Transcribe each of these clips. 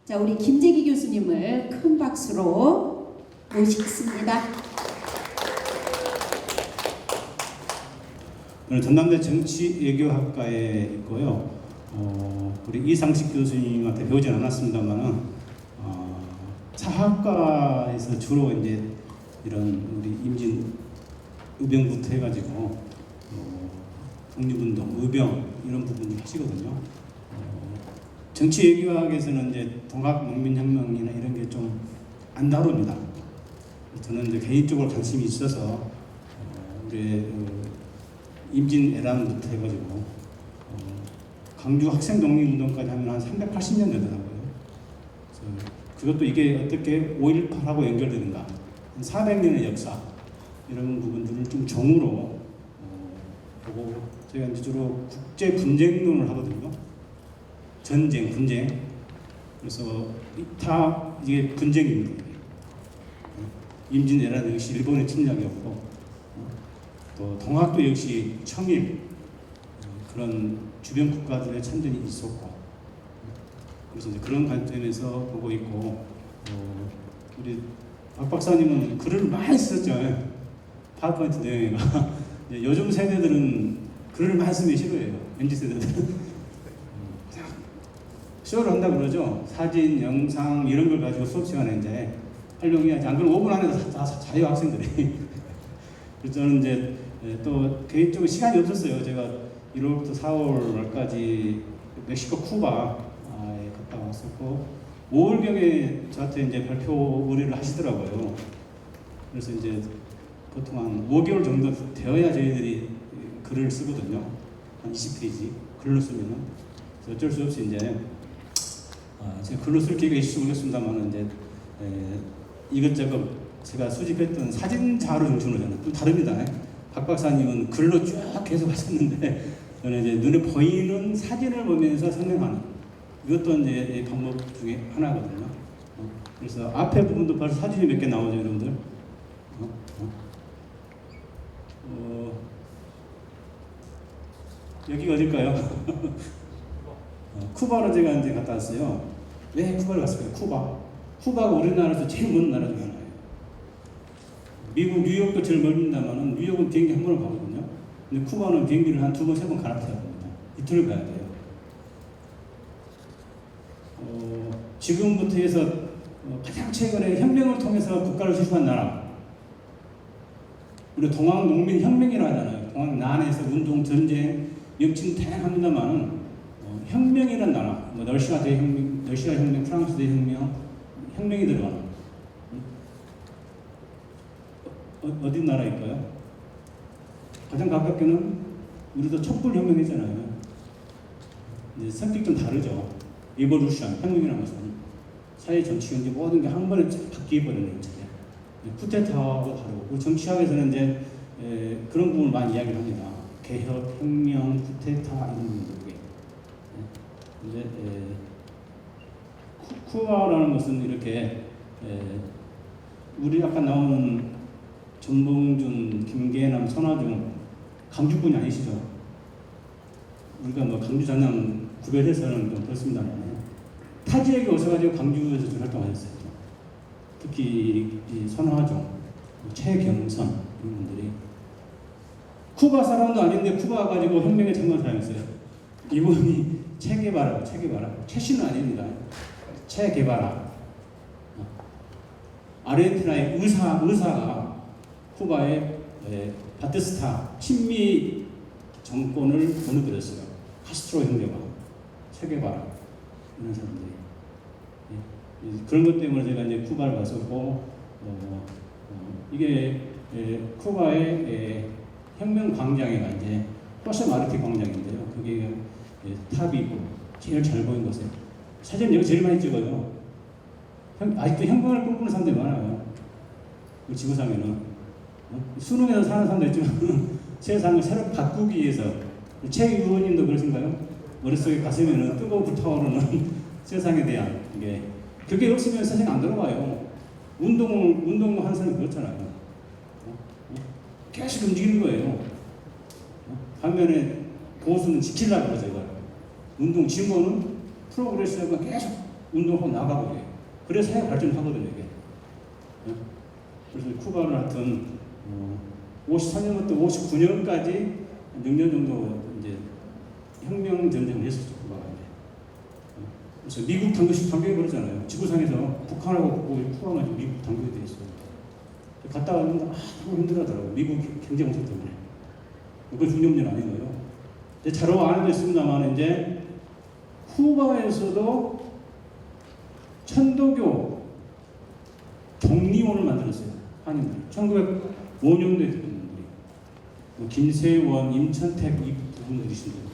자, 우리 김재기 교수님을 큰 박수로 모시겠습니다. 오늘 전남대 정치외교학과에 있고요. 우리 이상식 교수님한테 배우진 않았습니다만은 사학과에서 주로 이제 이런 우리 임진 의병부터 해가지고 독립운동, 의병 이런 부분을 하시거든요. 정치외교학에서는 이제 동학농민혁명이나 이런 게 좀 안 다룹니다. 저는 이제 개인적으로 관심이 있어서 우리 임진애란부터 해가지고 광주 학생 독립운동까지 하면 한 380년 되더라고요. 그래서 그것도 이게 어떻게 5.18하고 연결되는가, 한 400년의 역사 이런 부분들을 좀 정으로 보고 저희가 이제 주로 국제 분쟁론을 하거든요. 전쟁, 분쟁. 그래서 다 이게 분쟁입니다. 임진애란 역시 일본의 침략이었고, 또 동학도 역시 청일 그런 주변 국가들의 참전이 있었고, 그래서 이제 그런 관점에서 보고 있고, 우리 박 박사님은 글을 많이 썼죠. 파워포인트 내용에가. 요즘 세대들은 글을 많이 쓰기 싫어해요. MZ 세대들은. 쇼를 한다 그러죠. 사진, 영상 이런 걸 가지고 수업 시간에 이제 활용해야지. 안 그러면 5분 안에 다 자유 학생들이. 그래서 저는 이제 또 개인적으로 시간이 없었어요. 제가 1월부터 4월 말까지 멕시코 쿠바에 갔다 왔었고 5월경에 저한테 이제 발표 의뢰를 하시더라고요. 그래서 이제 보통 한 5개월 정도 되어야 저희들이 글을 쓰거든요. 한 20페이지 글로 쓰면은. 어쩔 수 없이 이제 제가 글로 쓸 기회가 있을지 모르겠습니다만 이제 이것저것 제가 수집했던 사진 자료 중심으로 저는 좀 다릅니다. 박 박사님은 글로 쭉 계속 하셨는데 저는 이제 눈에 보이는 사진을 보면서 설명하는 이것도 이제 방법 중에 하나거든요. 그래서 앞에 부분도 벌써 사진이 몇 개 나오죠, 여러분들. 여기가 어딜까요? 쿠바로 제가 이제 갔다 왔어요. 왜 쿠바를 갔을까요? 쿠바가 우리나라에서 제일 먼 나라 중에 하나예요. 미국 뉴욕도 제일 멀습니다만은 뉴욕은 비행기 한 번을 가거든요. 근데 쿠바는 비행기를 한 2번, 3번 갈아타야 됩니다. 이틀을 가야 돼요. 지금부터 해서 가장 최근에 혁명을 통해서 국가를 수립한 나라. 우리 동학농민혁명이라 하잖아요. 동학난에서 운동, 전쟁, 명칭 다양합니다만은 혁명이라는 나라, 뭐 러시아 대혁명, 프랑스 대혁명, 혁명이 들어가는 어디 나라일까요? 가장 가깝게는 우리도 촛불혁명이잖아요. 이제 성격이 좀 다르죠. 리보루션, 혁명이라는 것은 사회 정치, 경제 모든 게 한 번에 바뀌어버리는 거잖아요. 쿠데타하고 다르고 정치학에서는 이제 그런 부분을 많이 이야기를 합니다. 개혁, 혁명, 쿠데타 이런 부분들. 이제 쿠바라는 것은 이렇게 우리 아까 나오는 전봉준, 김계남, 선화중 강주분이 아니시죠? 우리가 뭐 강주 전남 구별해서는 좀 그렇습니다만 타 지역에 오셔가지고 강주에서 좀 활동하셨어요. 특히 이 선화중, 최경선 이런 분들이 쿠바 사람도 아닌데 쿠바 가지고 혁명에 참여한 사람이었어요. 이분이 체게바라, 최씨는 아닙니다. 체게바라. 아르헨티나의 의사가 쿠바의 바티스타 친미 정권을 무너뜨렸어요. 카스트로 형제가 체게바라 이런 사람들이. 그런 것 때문에 제가 이제 쿠바를 갔었고 이게 쿠바의 혁명 광장에가 이제 호세 마르티 광장인데요. 그게 탑이 있고 제일 잘 보이는 곳에 사진 여기 제일 많이 찍어요. 아직도 혁명을 꿈꾸는 사람들이 많아요. 그 지구상에는 수능에서 사는 사람도 있지만 세상을 새로 바꾸기 위해서 최 의원님도 그러신가요? 머릿속에 가슴에는 뜨거운 불타오르는 세상에 대한 이게 그게 없으면 세상 안 들어가요. 운동을 하는 사람이 그렇잖아요. 계속 움직이는 거예요. 반면에 보수는 지키려고 그러죠. 이걸. 운동 진보는 프로그레스가 계속 운동하고 나가고 그래요. 그래서 사회 발전하거든요, 이게. 예? 그래서 쿠바는 하여튼 53년부터 59년까지 6년 정도 이제 혁명 전쟁을 했었죠, 쿠바가 이제. 그래서 미국 단격이 그러잖아요. 지구상에서 북한하고 쿠바가 미국 단격이 돼 있어요. 갔다 왔는데 너무 힘들어하더라고요. 미국 경제 공세 때문에. 그건 중요한 아닌 거예요. 자료 안에도 있습니다만 이제 쿠바에서도 천도교 독립원을 만들었어요. 한인들. 1905년도에 됐던 분들이. 김세원, 임천택 이 분들이신 분들.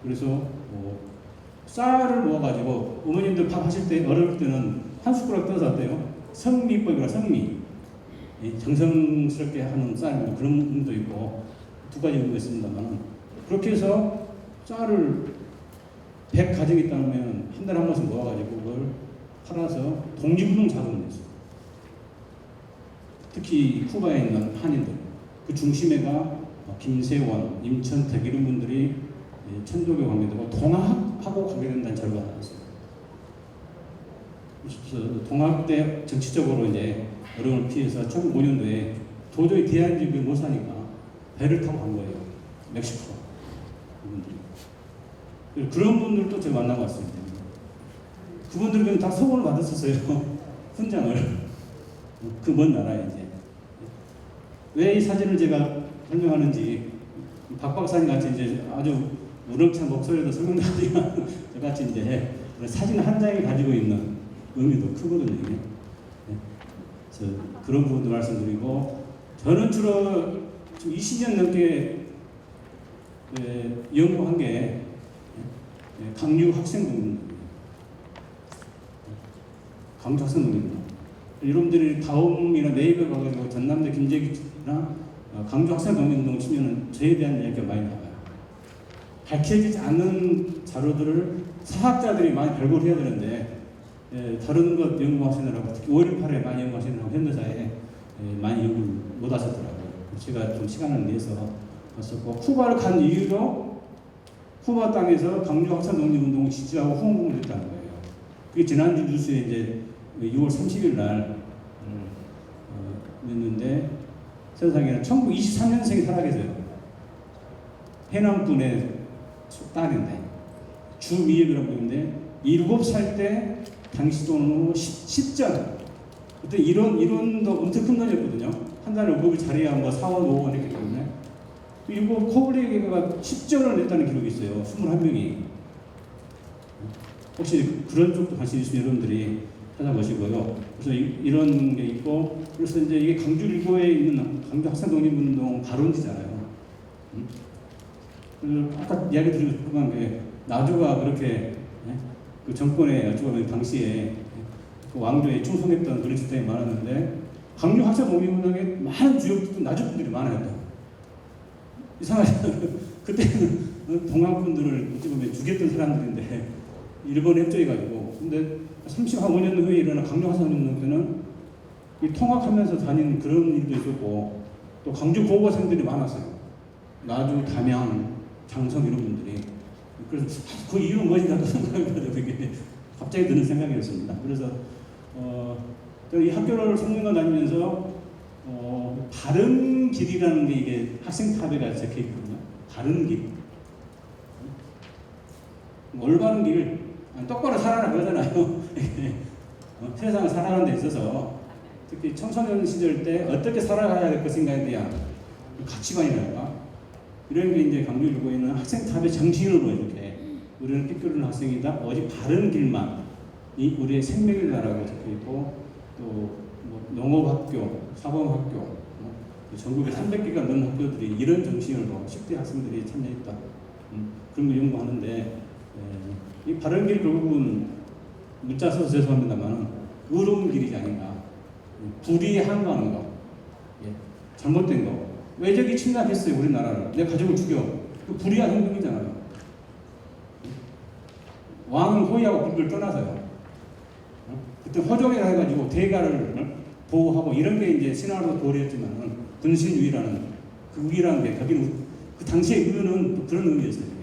그래서 쌀을 모아가지고 어머님들 밥 하실 때 어려울 때는 한 숟가락 떠서 어때요? 성미법이라 성미. 정성스럽게 하는 쌀 그런 분도 있고 두 가지 의미가 있습니다만 그렇게 해서 쌀을 100가정이 있다면 한 달에 한 번씩 모아가지고 그걸 팔아서 독립운동 자금을 냈어요. 특히 쿠바에 있는 한인들 그 중심에가 김세원, 임천택 이런 분들이 천도교 관계되고 동학하고 관계된다는 자료가 나왔어요. 그래서 동학 때 정치적으로 이제 어려움을 피해서 1905년도에 도저히 대한민국에 못 사니까 배를 타고 간 거예요. 멕시코 그분들이. 그런 분들도 제가 만나고 왔습니다. 그분들은 다 서원을 받았었어요. 훈장을. 그 먼 나라에 이제. 왜 이 사진을 제가 설명하는지 박 박사님 같이 이제 아주 우렁찬 목소리도 설명도 하지만 저같이 이제 사진 한 장이 가지고 있는 의미도 크거든요. 이게. 그런 부분도 말씀드리고 저는 주로 20년 넘게 연구한 게 강류 학생동입니다. 강주 학생동입니다. 여러분들이 다음이나 네이버 가가지고 전남대 김재기나 강주 학생동運동 치면은 저에 대한 이야기가 많이 나와요. 밝혀지지 않는 자료들을 사학자들이 많이 발굴해야 되는데 다른 것 연구하시느라고 특히 5.18에 많이 연구하시느라고 현대사에 많이 연구를 못 하셨더라고요. 제가 좀 시간을 내서 왔었고 쿠바를 간 이유로 쿠바 땅에서 강주 학생 독립운동을 지지하고 후원공을 했다는 거예요. 그게 지난주 뉴스에 이제 6월 30일 날 냈는데 세상에는 1923년생이 살아계세요. 해남군의 딸인데 주미엽이라고 하는데 7살 때 당시 돈으로 10전 그때 이론도 엄청 큰 돈이었거든요. 한 달에 월급을 자리야 뭐 4원 5원 했기 때문에 그리고 코블리게가 10전을 냈다는 기록이 있어요. 21명이. 혹시 그런 쪽도 관심 있으면 여러분들이 찾아보시고요. 그래서 이런 게 있고 그래서 이제 이게 강주 일고에 있는 강주 학생 독립운동 발원지잖아요. 아까 이야기 드리고 싶은 게 나주가 그렇게 그 정권에 어쩌면 당시에 그 왕조에 충성했던 그런 집단이 많았는데 강주 학생 독립운동에 많은 주역들도 나주 분들이 많아요. 이상하죠. 그때는 동학분들을 어찌 보면 죽였던 사람들인데 일본에 협조해가지고 근데 35년 후에 일어난 강주 학생 독립운동 때는 이 통학하면서 다닌 그런 일도 있었고 또 강주 고고생들이 많았어요. 나주, 담양, 장성 이런 분들이. 그래서 그 이유는 무엇인가 생각이 들어요. 그게 갑자기 드는 생각이었습니다. 그래서 이 학교를 3년간 다니면서 바른 길이라는 게 이게 학생탑에가 적혀 있거든요. 바른 길. 올바른 길, 똑바로 살아라 그러잖아요. 세상을 살아가는 데 있어서 특히 청소년 시절 때 어떻게 살아가야 될 것인가에 대한 가치관이랄까 이런 게 이제 강조 일고에 있는 학생탑의 정신으로 이렇게 우리는 삐뚤은 학생이다. 오직 바른 길만 이 우리의 생명이다라고 적혀 있고 또 뭐 농업학교, 사범학교 전국에 300개가 넘는 학교들이 이런 정신으로 10대 학생들이 참여했다. 그런 걸 연구하는데 이 바른 길 결국은 문자 써서 죄송합니다만 의로운 길이지 아닌가. 불의에 항거하는 거, 잘못된 거. 외적이 침략했어요 우리나라를. 내 가족을 죽여. 그 불의한 행동이잖아요. 왕은 호위하고 불교를 떠나서요. 그때 호종이라 해가지고 대가를 보호하고 이런 게 이제 신화로 도래했지만 분신유의라는 그 우기라는 게 거기는 그 당시의 의는 그런 의미였어요.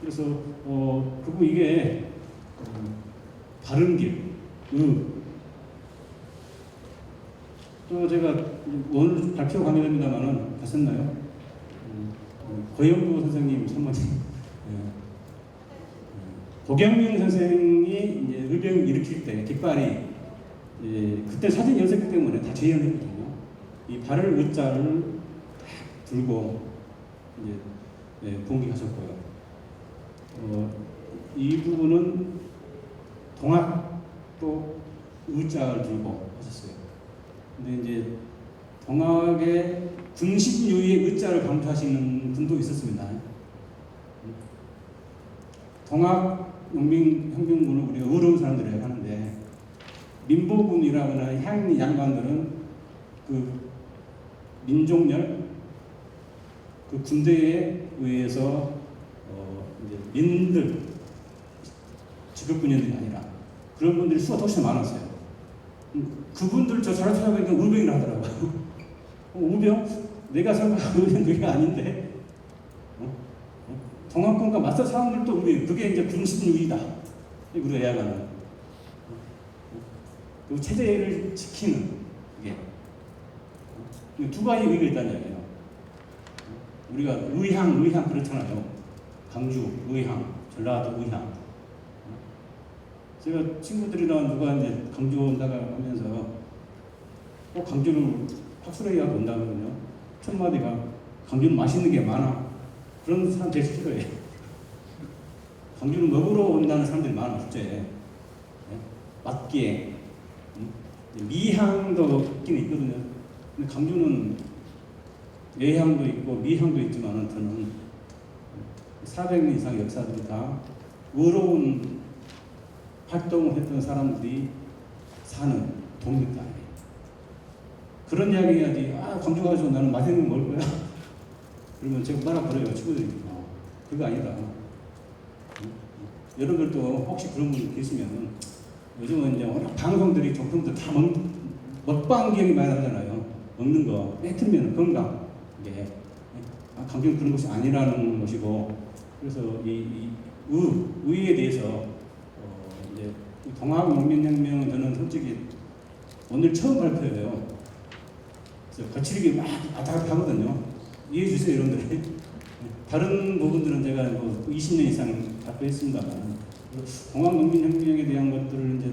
그래서 그리고 이게 바른 길, 또 제가 오늘 발표 가게 됩니다만은 가셨나요? 고영도 선생님 선모님, 고경명 선생이 이제 의병 일으킬 때 깃발이 그때 사진 연습기 때문에 다 재현했거든요. 이 발을 의자를 들고 이제 공격하셨고요. 이 부분은 동학도 의자를 들고 하셨어요. 근데 이제 동학의 군신유의 의자를 강조하시는 분도 있었습니다. 동학 농민혁명군을 우리가 의로운 사람들이라고 하는데 민보군이라거나 양반들은 그 민족열, 그 군대에 의해서 이제 민들, 직업군인들이 아니라 그런 분들이 수가 훨씬 많았어요. 그분들 저 자료 찾아보니까 의병이라 하더라고요. 의병? 내가 생각한 의병 그게 아닌데 동학군과 맞서 사람들도 의병, 그게 이제 군신유의다. 우리가 이야기하는 그 체제를 지키는 이게 두 가지 의의가 있다는 이야기예요. 우리가 의향 그렇잖아요. 강주, 의향, 전라도 의향. 제가 친구들이랑 누가 이제 강주 온다고 하면서 꼭 강주를 확실하게 하고 온다거든요. 첫 마디가 강주는 맛있는 게 많아. 그런 사람 제일 싫어해. 강주는 먹으러 온다는 사람들이 많아, 실제. 맛기에. 미향도 있긴 있거든요. 근데 강주는 예향도 있고 미향도 있지만 저는 400년 이상 역사들이 다 의로운 활동을 했던 사람들이 사는 동네다. 그런 이야기 해야지. 강주 가서 나는 맛있는 거 먹을 거야. 그러면 제가 뭐라 그래요, 친구들이. 그거 아니다. 여러분들도 혹시 그런 분 계시면 요즘은 이제 워낙 방송들이 정통들 다 먹방 기억이 많이 나잖아요. 먹는 거 뱉으면 건강. 이게 강주는 그런 것이 아니라는 것이고, 그래서 이 의에 대해서 이제 동학농민혁명은 저는 솔직히 오늘 처음 발표해요. 그래서 거칠게 막 아닥아닥하거든요. 이해해 주세요, 여러분들. 다른 부분들은 제가 뭐 20년 이상 발표했습니다만, 동학농민혁명에 대한 것들을 이제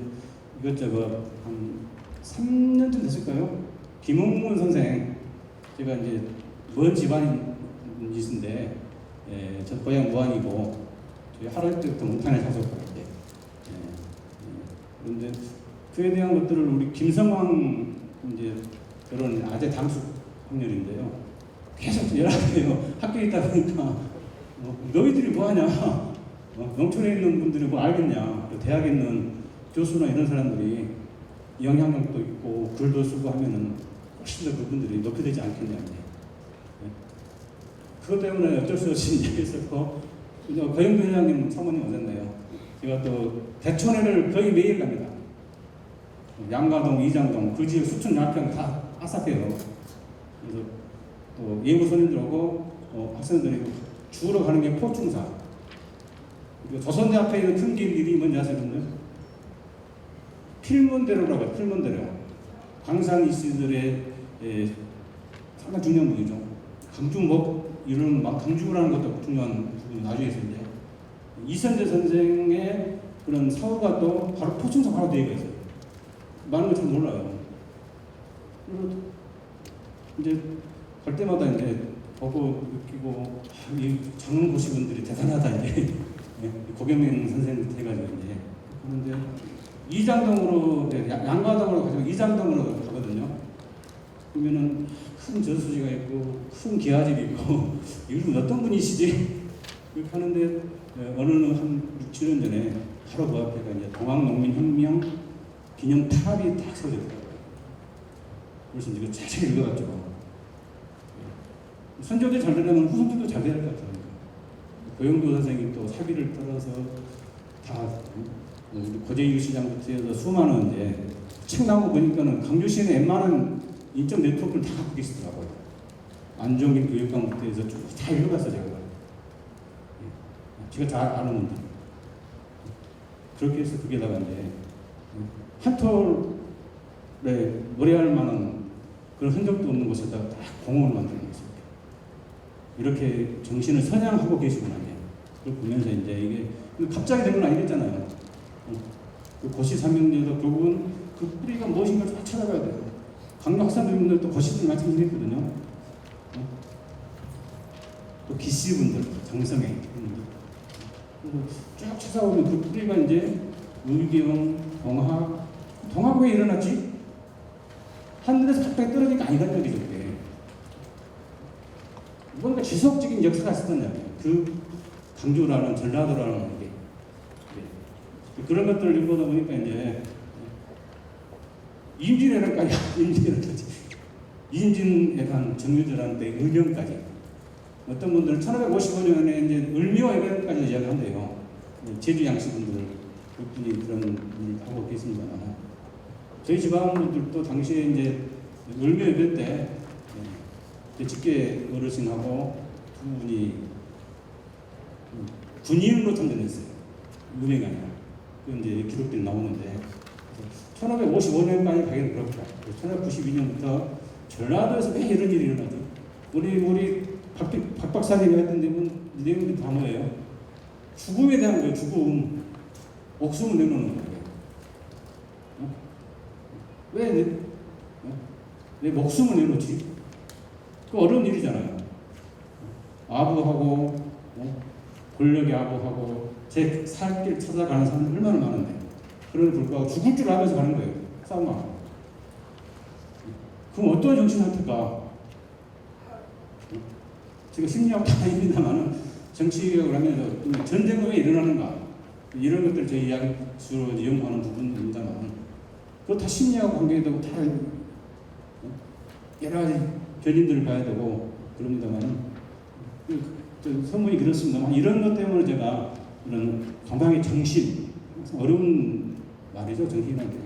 이것저것 한 3년쯤 됐을까요? 김홍문 선생, 제가 이제 먼 집안인데, 저 고향 무안이고, 저희 할아버지 때부터 몽탄에 사셨거든요. 그런데 그에 대한 것들을 우리 김성왕 이제 결혼 아재 당숙 확률인데요. 계속 연락해요. 학교에 있다 보니까 너희들이 뭐하냐? 농촌에 있는 분들이 뭐 알겠냐? 대학에 있는 교수나 이런 사람들이 영향력도 있고 글도 쓰고 하면은 훨씬 더 그분들이 높이 되지 않겠냐. 그것 때문에 어쩔 수 없이 얘기했었고, 고영도 회장님 사모님 오셨네요. 제가 또 대촌회를 거의 매일 갑니다. 양가동, 이장동, 그 지역 수천 양평 다 아삭해요. 그래서 또 예부 손님들 오고 학생들이 주로 가는 게 포충사. 그리고 조선대 앞에 있는 큰 길이 뭔지 아세요? 필문대로라고 해요. 필문대로. 광산 이씨들의 상당히 중요한 분이죠. 강주목 이런 강주라는 것도 중요한 부분이 나중에 있는데, 이선재 선생의 그런 사후가 또 바로 포충사 바로 뒤에 있어요. 많은 걸 잘 몰라요. 그리고 이제 갈 때마다 이제 보고 느끼고 이 젊은 고시분들이 대단하다 이제 고경명 선생님 해가지고 이제 그런데 이장동으로 양가동으로 가지고 이장동으로 가거든요. 그러면은 큰 저수지가 있고 큰 기와집이 있고 이분 어떤 분이시지? 이렇게 하는데 어느 한 6, 7년 전에 바로 그 앞에가 이제 동학농민혁명 기념탑이 딱 세워졌더라고요. 그래서 이거 자세히 읽어봤죠. 선조들 잘 되려면 후손들도 잘 돼야 할 것 같아요. 고영도 선생님 또 사비를 떨어서 다 우리 고재유 시장부터 해서 수많은 이제 책 나온 거 보니까는 강주시는 웬만한 인적 네트워크를 다 갖고 계시더라고요. 안종일 교육감부터 해서 쭉 다 읽어봤어요, 제가. 제가 잘 아는 분들. 그렇게 해서 거기에다가 이제 한 톨에 노래할 만한 그런 흔적도 없는 곳에다가 딱 공원을 만드는 거죠. 이렇게 정신을 선양하고 계시구나. 그걸 보면서 이제 이게 갑자기 된 건 아니겠잖아요. 그 고시삼명제도 결국은 그 뿌리가 무엇인가 쫙 찾아가야 돼요. 강력 학생분들도 고시들 말씀드렸거든요. 또 기씨분들, 장성애 쭉 찾아오면 그 뿌리가 이제 의경, 동학 왜 일어났지? 하늘에서 갑자기 떨어지니까 아니란 얘기죠. 그게 뭔가 지속적인 역사가 있었던 이야기예요. 그 강주라는 전라도라는 게 그런 것들을 읽어보다 보니까 이제 임진왜란까지 임진왜란 정유절한테 의령까지 어떤 분들은 1555년에 이제 을묘회관까지 이야기한대요. 제주 양씨분들 그분이 그런 일을 하고 계십니다만 저희 지방분들도 당시에 이제 을묘회관 때 직계 어르신하고 두 분이 군인으로 참전했어요. 유명이 아니라. 그 이제 기록들이 나오는데 1555년까지 가기는 그렇다. 1592년부터 전라도에서 왜 이런 일이 일어나죠? 우리 박 박사님이 했던 내용들이 다 뭐예요? 죽음에 대한 거예요. 죽음. 목숨을 내놓는 거예요. 왜 목숨을 내놓지? 그 어려운 일이잖아요. 아부하고 권력에 아부하고 제 살길 찾아가는 사람이 얼마나 많은데 그럼에도 불구하고 죽을 줄 알면서 가는 거예요. 싸움하고. 그럼 어떤 정신 상태가 제가 심리학도 아닙니다만 정치개혁을 하면서 전쟁은 왜 일어나는가 이런 것들 저희 이야기 주로 연구하는 부분입니다만 그거 다 심리하고 관계되고 다 여러 가지 견인들을 봐야 되고 그럽니다만 선문이 그렇습니다만 이런 것 때문에 제가 이런 건강의 정신 어려운 말이죠. 정신이라는 게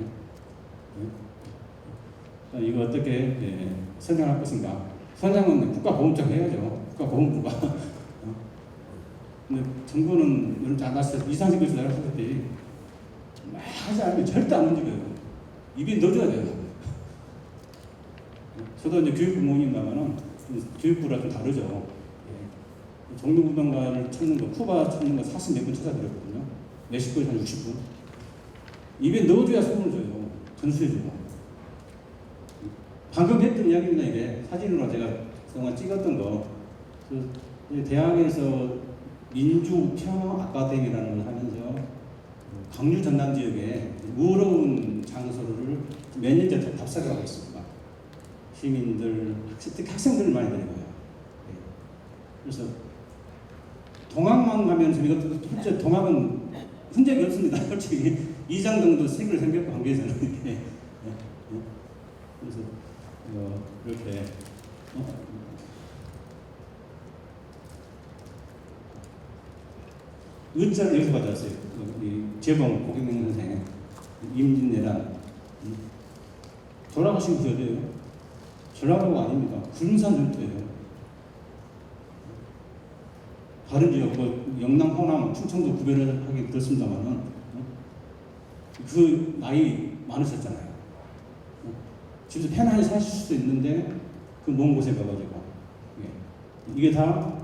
이거 어떻게 선양할 것인가. 선양은 국가보훈처가 해야죠. 국가보훈부가. 근데 정부는 여러분 잘 아시다시피 이상식에서 내가 했듯이 하지 않으면 절대 안 움직여요. 입에 넣어줘야 돼요. 저도 이제 교육부 모임이라면은 교육부랑 좀 다르죠. 종로구병관을 찾는 거, 쿠바 찾는 거 40몇 분 찾아드렸거든요. 몇십 분, 한 60분. 입에 넣어줘야 소문을 줘요. 전수해주고. 방금 했던 이야기입니다. 이게 사진으로 제가 그동안 찍었던 거. 그 대학에서 민주평화 아카데미라는 걸 하면서 강류 전남 지역에 의로운 장소를 몇 년째 답사를 하고 있습니다. 시민들, 특히 학생들을 많이 데려가요. 그래서 동학만 가면 이것도 실제 동학은 흔적이 없습니다. 솔직히 이장정도 색을 생겼고 관계에서는 그래서 이렇게 의자를 여기서 받았어요. 우리 재봉 고경명 선생 임진왜란 돌아가신 곳이 어디예요? 전라도가 아닙니다. 군산 전투예요. 다른 지역, 영남, 호남, 충청도 구별을 하게 그렇습니다만은 그 나이 많으셨잖아요. 집에서 편안히 사실 수도 있는데 그 먼 곳에 가가지고 이게 다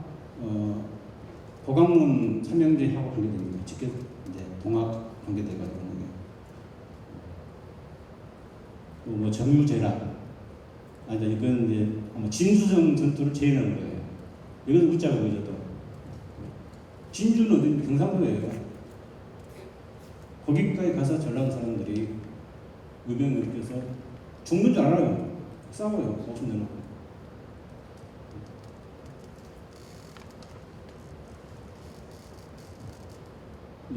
도강문 삼형제하고 관계됩니다. 직접 이제 동학 관계돼가지고 뭐 정유재란 아니 이건 이제 아마 진수성 전투를 재현하는 거예요. 이건 웃자고 그러죠. 진주는 어디 경상도예요. 거기까지 가서 전라도 사람들이 의병을 일으켜서 죽는 줄 알아요. 싸워요. 목숨 내놓고.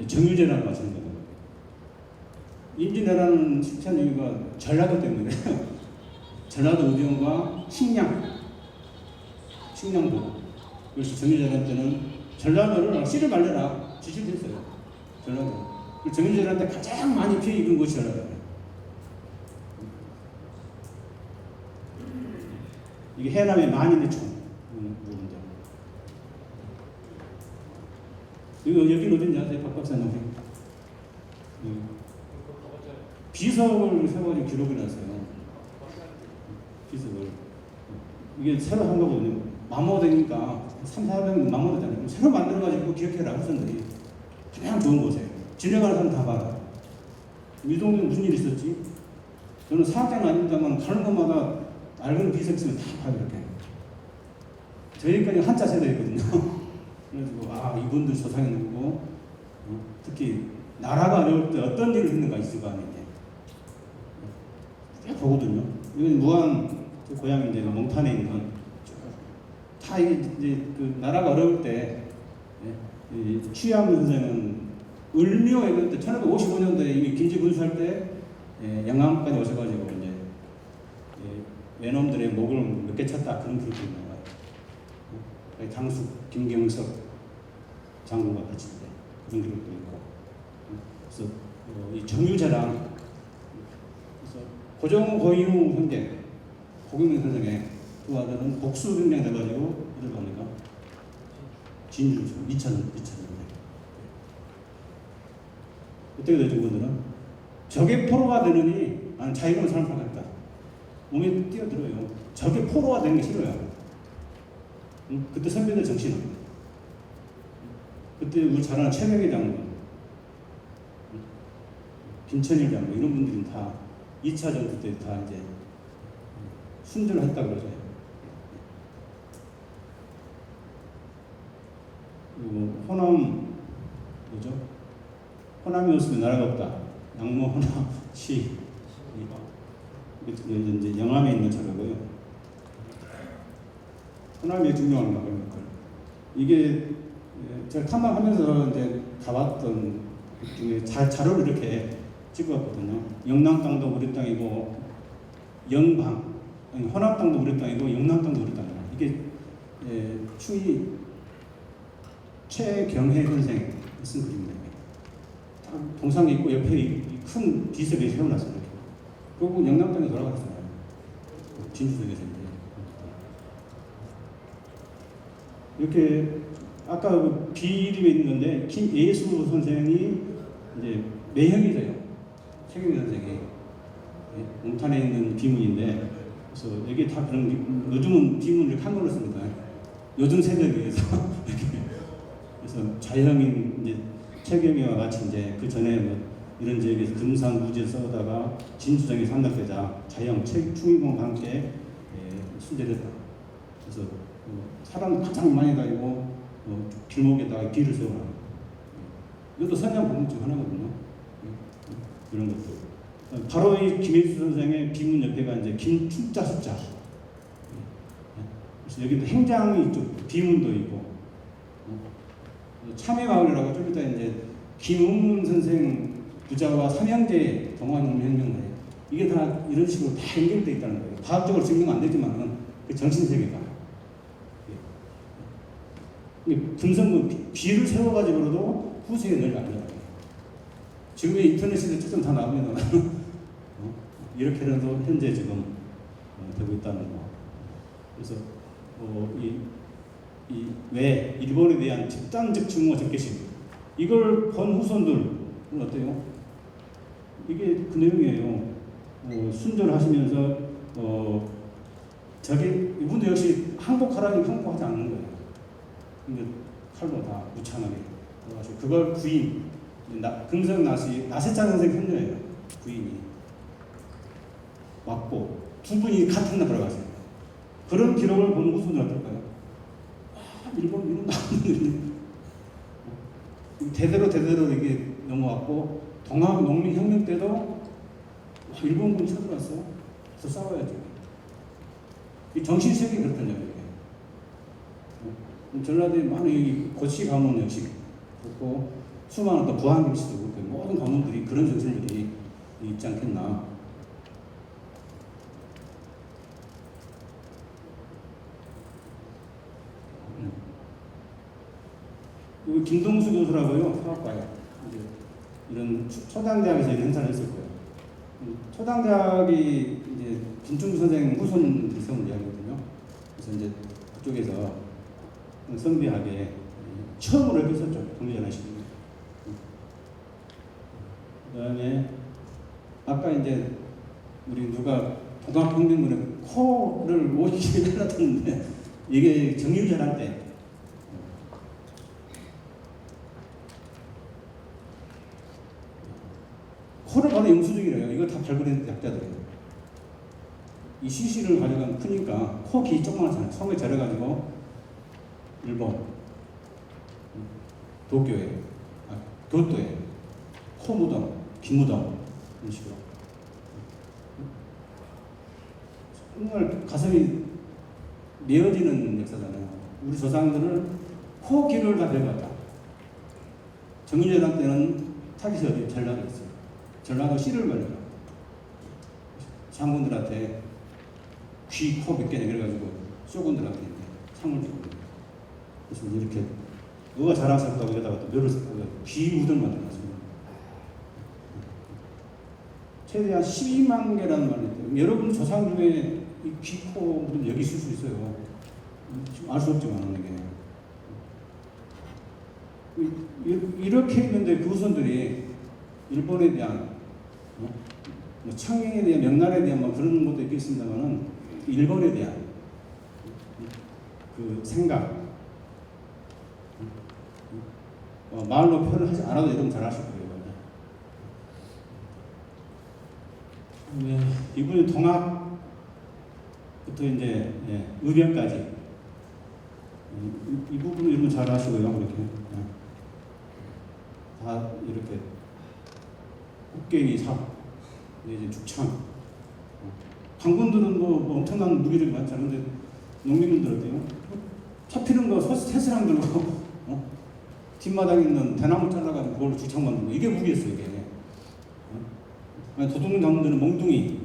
정유재라는 마찬가지입니다. 임진왜란은 실천 이유가 전라도 때문에 전라도 의병과 식량부. 그래서 정유재란 때는 전라도를 씨를 말려라 지시를 했어요. 전라도. 정유재한테 가장 많이 피해 입은 곳이 전라도예요. 이게 해남의 만인의 총. 여기는 어딘지 아세요, 박 박사님? 비석을 세워가지고 기록을 놨어요. 비석을. 이게 새로 한 거거든요. 마모되니까 3, 400년 마모되잖아요. 새로 만들어가지고 기억해라, 후손들이. 그냥 좋은 곳에. 지나가는 사람 다 봐라. 이 동네에 무슨 일이 있었지? 저는 사학자는 아닙니다만 가는 곳마다 낡은 비석 있으면 다 봐요, 이렇게. 저희까지 한자 세대거든요. 그래가지고, 이분들 조상이 누구고, 특히 나라가 어려울 때 어떤 일을 했는가 있을 거 아니에요. 보거든요. 이건 무한, 제 고향이 이제 몽탄에 있는, 다 이게 이제 그 나라가 어려울 때, 취암 선생은 을묘에 그때 1555년도에 이미 김제 군수할 때, 영암까지 오셔가지고 이제, 외놈들의 목을 몇 개 쳤다 그런 기록이 있는 거예요. 장숙, 김경석 장군과 같이 그런 기록도 있고, 그래서 이 정유재랑 그래서 고종 고인우 형제, 고경민 선생의 두 아들은 복수병장 돼가지고 어디 갑니까? 진주죠. 미천. 어떻게 되죠, 그분들은? 적의 포로가 되느니 나는 자유로운 삶을 살겠다. 몸에 뛰어들어요. 적의 포로가 되는 게 싫어요. 그때 선배들 정신은. 그때 우리 잘 아는 최명희 장군, 김천일 장군 이런 분들은 다 2차 전투 때 다 이제 순교를 했다 그러죠. 그리고 호남 뭐죠? 호남이 없으면 나라가 없다. 양모 호남 시 이제 영암에 있는 자료고요. 호남이 중요한 거예요. 이게 제가 탐방하면서 이제 가봤던 그 중에 자료를 이렇게 찍어왔거든요. 영남 땅도 우리 땅이고 영방, 호남 땅도 우리 땅이고 영남 땅도 우리 땅이에요. 이게 추이 최경혜 선생이 쓴 글입니다. 동상에 있고 옆에 큰 비석에 세워놨어요. 이렇게. 그리고 영남 땅에 돌아갔어요. 진주성에서 이렇게 아까 그 비림에 있는 건데 김예수 선생이 이제 매형이래요. 최경희 선생이 몽탄에 있는 비문인데 그래서 여기 다 그런 요즘은 비문을 이렇게 한글로 씁니다. 요즘 세대를 위해서 이렇게 그래서 자형인 이제 최경희와 같이 이제 그 전에 뭐 이런 지역에서 금산 무지에 싸우다가 진주성이 상납되자 자형 충의공과 함께 순재됐다. 그래서 사람 가장 많이 다니고 길목에다가 길을 세워놔. 이것도 선양 공부 중 하나거든요. 이런 것도. 바로 이 김일수 선생의 비문 옆에가 이제 김충자 숫자. 그래서 여기도 행장이 있죠. 비문도 있고. 참외마을이라고 좀 이따 이제 김웅문 선생 부자와 삼형제 동안혁명가에 이게 다 이런 식으로 다 연결되어 있다는 거예요. 과학적으로 증명 안 되지만은 그 정신세계가. 금성그 귀를 세워가지고도 후세에 늘 알려요. 지금의 인터넷 시대 초점 다 나오면 이렇게라도 현재 지금 되고 있다는 거. 그래서 왜 일본에 대한 집단적 증오와 적개심 이걸 본 후손들은 어때요? 이게 그 내용이에요. 순절을 하시면서 저게 이분도 역시 항복하라니 항복하지 않는 거예요. 근데 칼로 다 무참하게 들어가시고 그걸 부인 금성 나세찬 선생 편녀예요. 부인이 맞고 두 분이 같은 날 돌아가세요. 그런 기록을 보는 후손은 어떨까요? 일본 이런 나오는 대대로 이게 넘어왔고 동학 농민혁명 때도 일본군이 쳐들어왔어요. 그래서 싸워야죠. 이 정신세계 그렇다냐. 전라도에 많은 여기 고치 가문 역시 그렇고 수많은 또 부안김씨도 그렇고 모든 가문들이 그런 정신들이 있지 않겠나. 그리고 김동수 교수라고요, 사학과에 이런 초당대학에서 이런 행사를 했을 거예요. 초당대학이 이제 김충주 선생 후손들이 세운 대학이거든요. 그래서 이제 그쪽에서 성대하게 처음으로 이렇게 썼죠. 독립전환식이. 그다음에 아까 이제 우리 누가 동학평등군에 코를 50개 잘랐는데 이게 정유전 할 때 코를 바로 영수증이래요. 이거 다 발굴한 약자들이에요. 이 CC를 가져가면 크니까 코 기 조그맣잖아요. 성에 절여가지고 일본 도쿄에 교토에 코 무덤, 기 무덤 이런 식으로 정말 가슴이 메어지는 역사잖아요. 우리 조상들은 코 기를 다 배워갔다. 정유재단 때는 타깃이 어디 전라도였어요. 전라도 씨를 말려요. 장군들한테 귀, 코 몇 개냐 그래가지고 쇼군들한테 상을 주고 그래서 이렇게 누가 자랑스럽다고 이러다가 또 묘를 귀 우들 만들어놨습니다. 최대한 12만 개라는 말이 있대요. 여러분 조상 중에 이 귀, 코 무덤 여기 있을 수 있어요. 알 수 없지만 이게 이렇게 있는데 그 후손들이 일본에 대한 뭐 청행에 대한 명나라에 대한 뭐 그런 것도 있겠습니다만은 일본에 대한 그 생각 말로 표현하지 않아도 여러분 잘 아실 거예요. 네, 이분이 동학부터 이제 의변까지 이 부분은 여러분 잘 아시고요. 이렇게 다 이렇게 곡괭이 삽, 이제 죽창. 관군들은 뭐 엄청난 무기를 많지 않은데 농민분들 어때요? 잡히는 거 새스랑 들고 뒷마당에 있는 대나무 잘라가지고 그걸로 죽창 만들고 이게 무기였어요. 이게 도둑놈 장군들은 몽둥이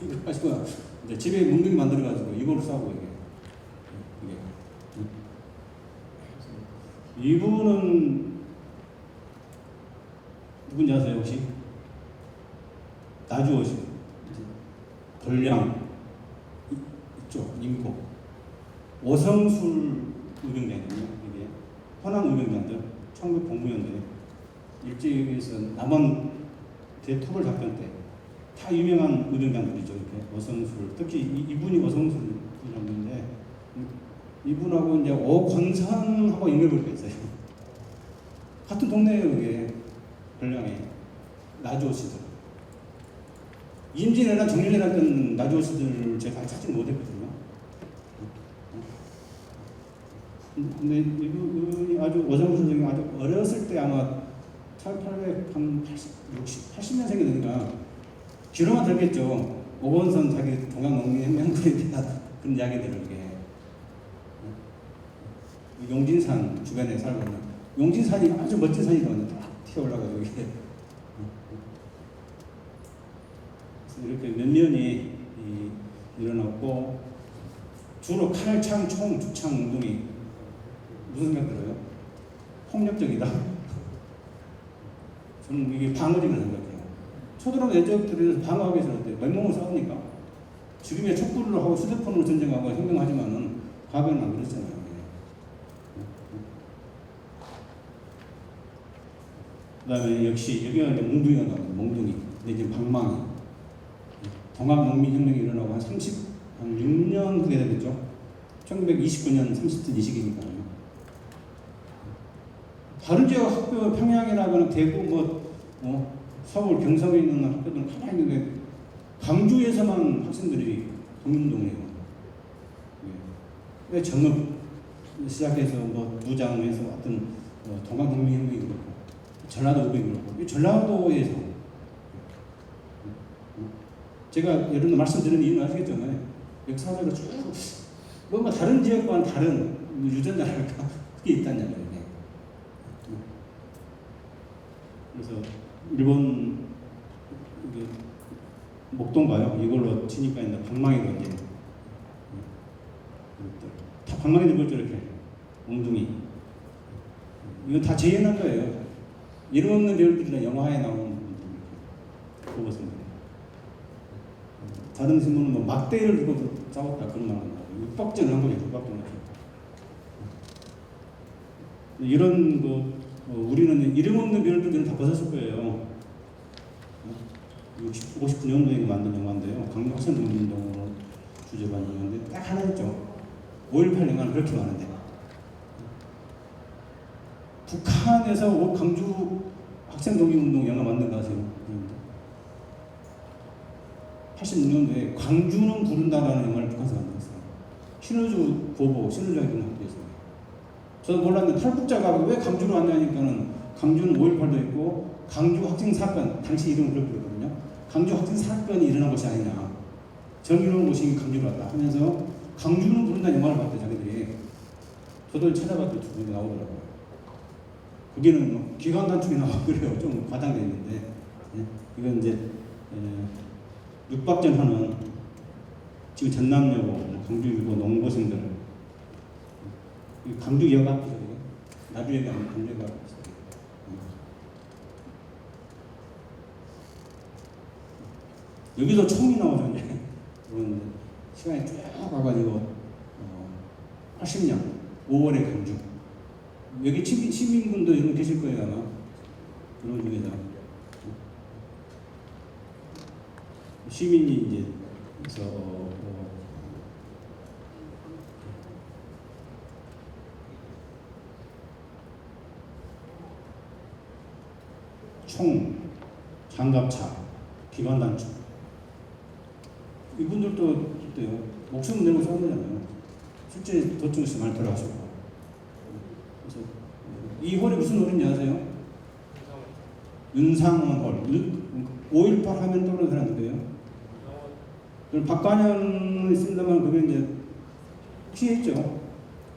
이거 가지고 이제 집에 몽둥이 만들어가지고 이걸로 싸고 이게 이분은 누군지 아세요 혹시? 나주어시 벌량 있죠. 인고 오성술 의병장이거든요. 이게 호남 의병장들 1900년대 일제에서 남한 대토벌 작전 때 다 유명한 의병장들이죠. 이렇게 오성술 특히 이분이 오성술이라는데 이분하고 이제 오권선하고 연결될 게 있어요. 같은 동네예요. 이게 벌량에 나주어시들 임진왜란 정유회란 때 나주어시들 제가 찾지 못했거든요. 근데 이분이 아주 오성수 선생님 아주 어렸을 때 아마 1880년생이 되니까 귀로만 들겠죠. 오건선 자기 동양농민혁명군에 대한 그런 이야기들을 이게 용진산 주변에 살고 있는 용진산이 아주 멋진 산이거든요. 딱 튀어올라가지고 이게 이렇게 몇 년이 일어났고 주로 칼, 창, 총, 죽창, 몽둥이 무슨 생각 들어요? 폭력적이다. 저는 이게 방어적이라고 생각해요. 초등학 예적들이 방어하기 위해서 맨몸을 싸우니까 지금의 촛불로 하고 휴대폰으로 전쟁하고 혁명하지만은 과거에는 안 그랬잖아요. 그 다음에 역시 여기가 이제 몽둥이가 나옵니다. 몽둥이 내지 방망이 동학농민혁명이 일어나고 한 6년 후에 되겠죠. 1929년 30년 이 시기니까요. 다른 지역 학교 평양이나 대구 서울 경성에 있는 학교들은 가만히 있는데 광주에서만 학생들이 독립운동을 해요. 왜 정읍 시작해서 무장에서 어떤 동학농민혁명이 그렇고 전라도 의병이 그렇고 이 전라도에서 제가 예를 들어 말씀드리는 이유는 아시겠죠? 역사적으로 쭉 뭔가 다른 지역과는 다른 유전자랄까 그게 있다는 얘기예요. 그래서 일본 목동가요? 이걸로 치니까 있는 방망이로 이제 다 방망이 들고 있죠. 이렇게 몽둥이 이거 다 재현한 거예요. 이름 없는 배우들이나 영화에 나오는 보고서는 다른 신문은 막대를 들고 싸웠다 그런 말 나와요. 육박전을 한 거죠. 육박전을. 이런 우리는 이름 없는 별들은 다 벗었을 거예요. 59년도에 만든 영화인데요. 강력학생동맹운동으로 주제로 한 영화인데 딱 하나 있죠. 5.18 영화는 그렇게 많은데 북한에서 강주 학생동맹운동 영화 만든 거 아세요? 86년도에 광주는 부른다라는 영화를 북한에서 만들었어요. 신우주 고보, 신우주가 있는 학교에서. 저도 몰랐는데 탈북자가 왜 강주로 왔냐니까는 강주는 5.18도 있고 강주 학생 사건, 당시 이름은 그렇게 그러거든요. 강주 학생 사건이 일어난 곳이 아니냐. 정의로운 곳이 강주로 왔다 하면서 강주는 부른다는 영화를 봤대 자기들이. 저도 찾아봤더니 두 분이 나오더라고요. 거기는 기관 단축이 나오고 그래요. 좀 과장되어 있는데 이건 이제 육박전 하는 지금 전남여고, 강주일고 농고생들 강주여가 있어요. 나중에 가면 강주여가 있어요. 여기서 총이 나오죠. 이제 시간이 쭉 가가지고 80년 5월에 강주. 여기 시민군도 이런 분 계실 거예요 아마. 그런 중에서 시민이 이제 총, 장갑차, 기관 단축 이분들도 어때요? 목숨을 내고 싸운 거잖아요. 실제 도청에서 많이 돌아가시고. 그래서 이 홀이 무슨 홀인지 아세요? 윤상원 홀. 5.18 하면 떠오르는 사람 누구예요? 박관현은 있습니다만 그게 이제 피했죠.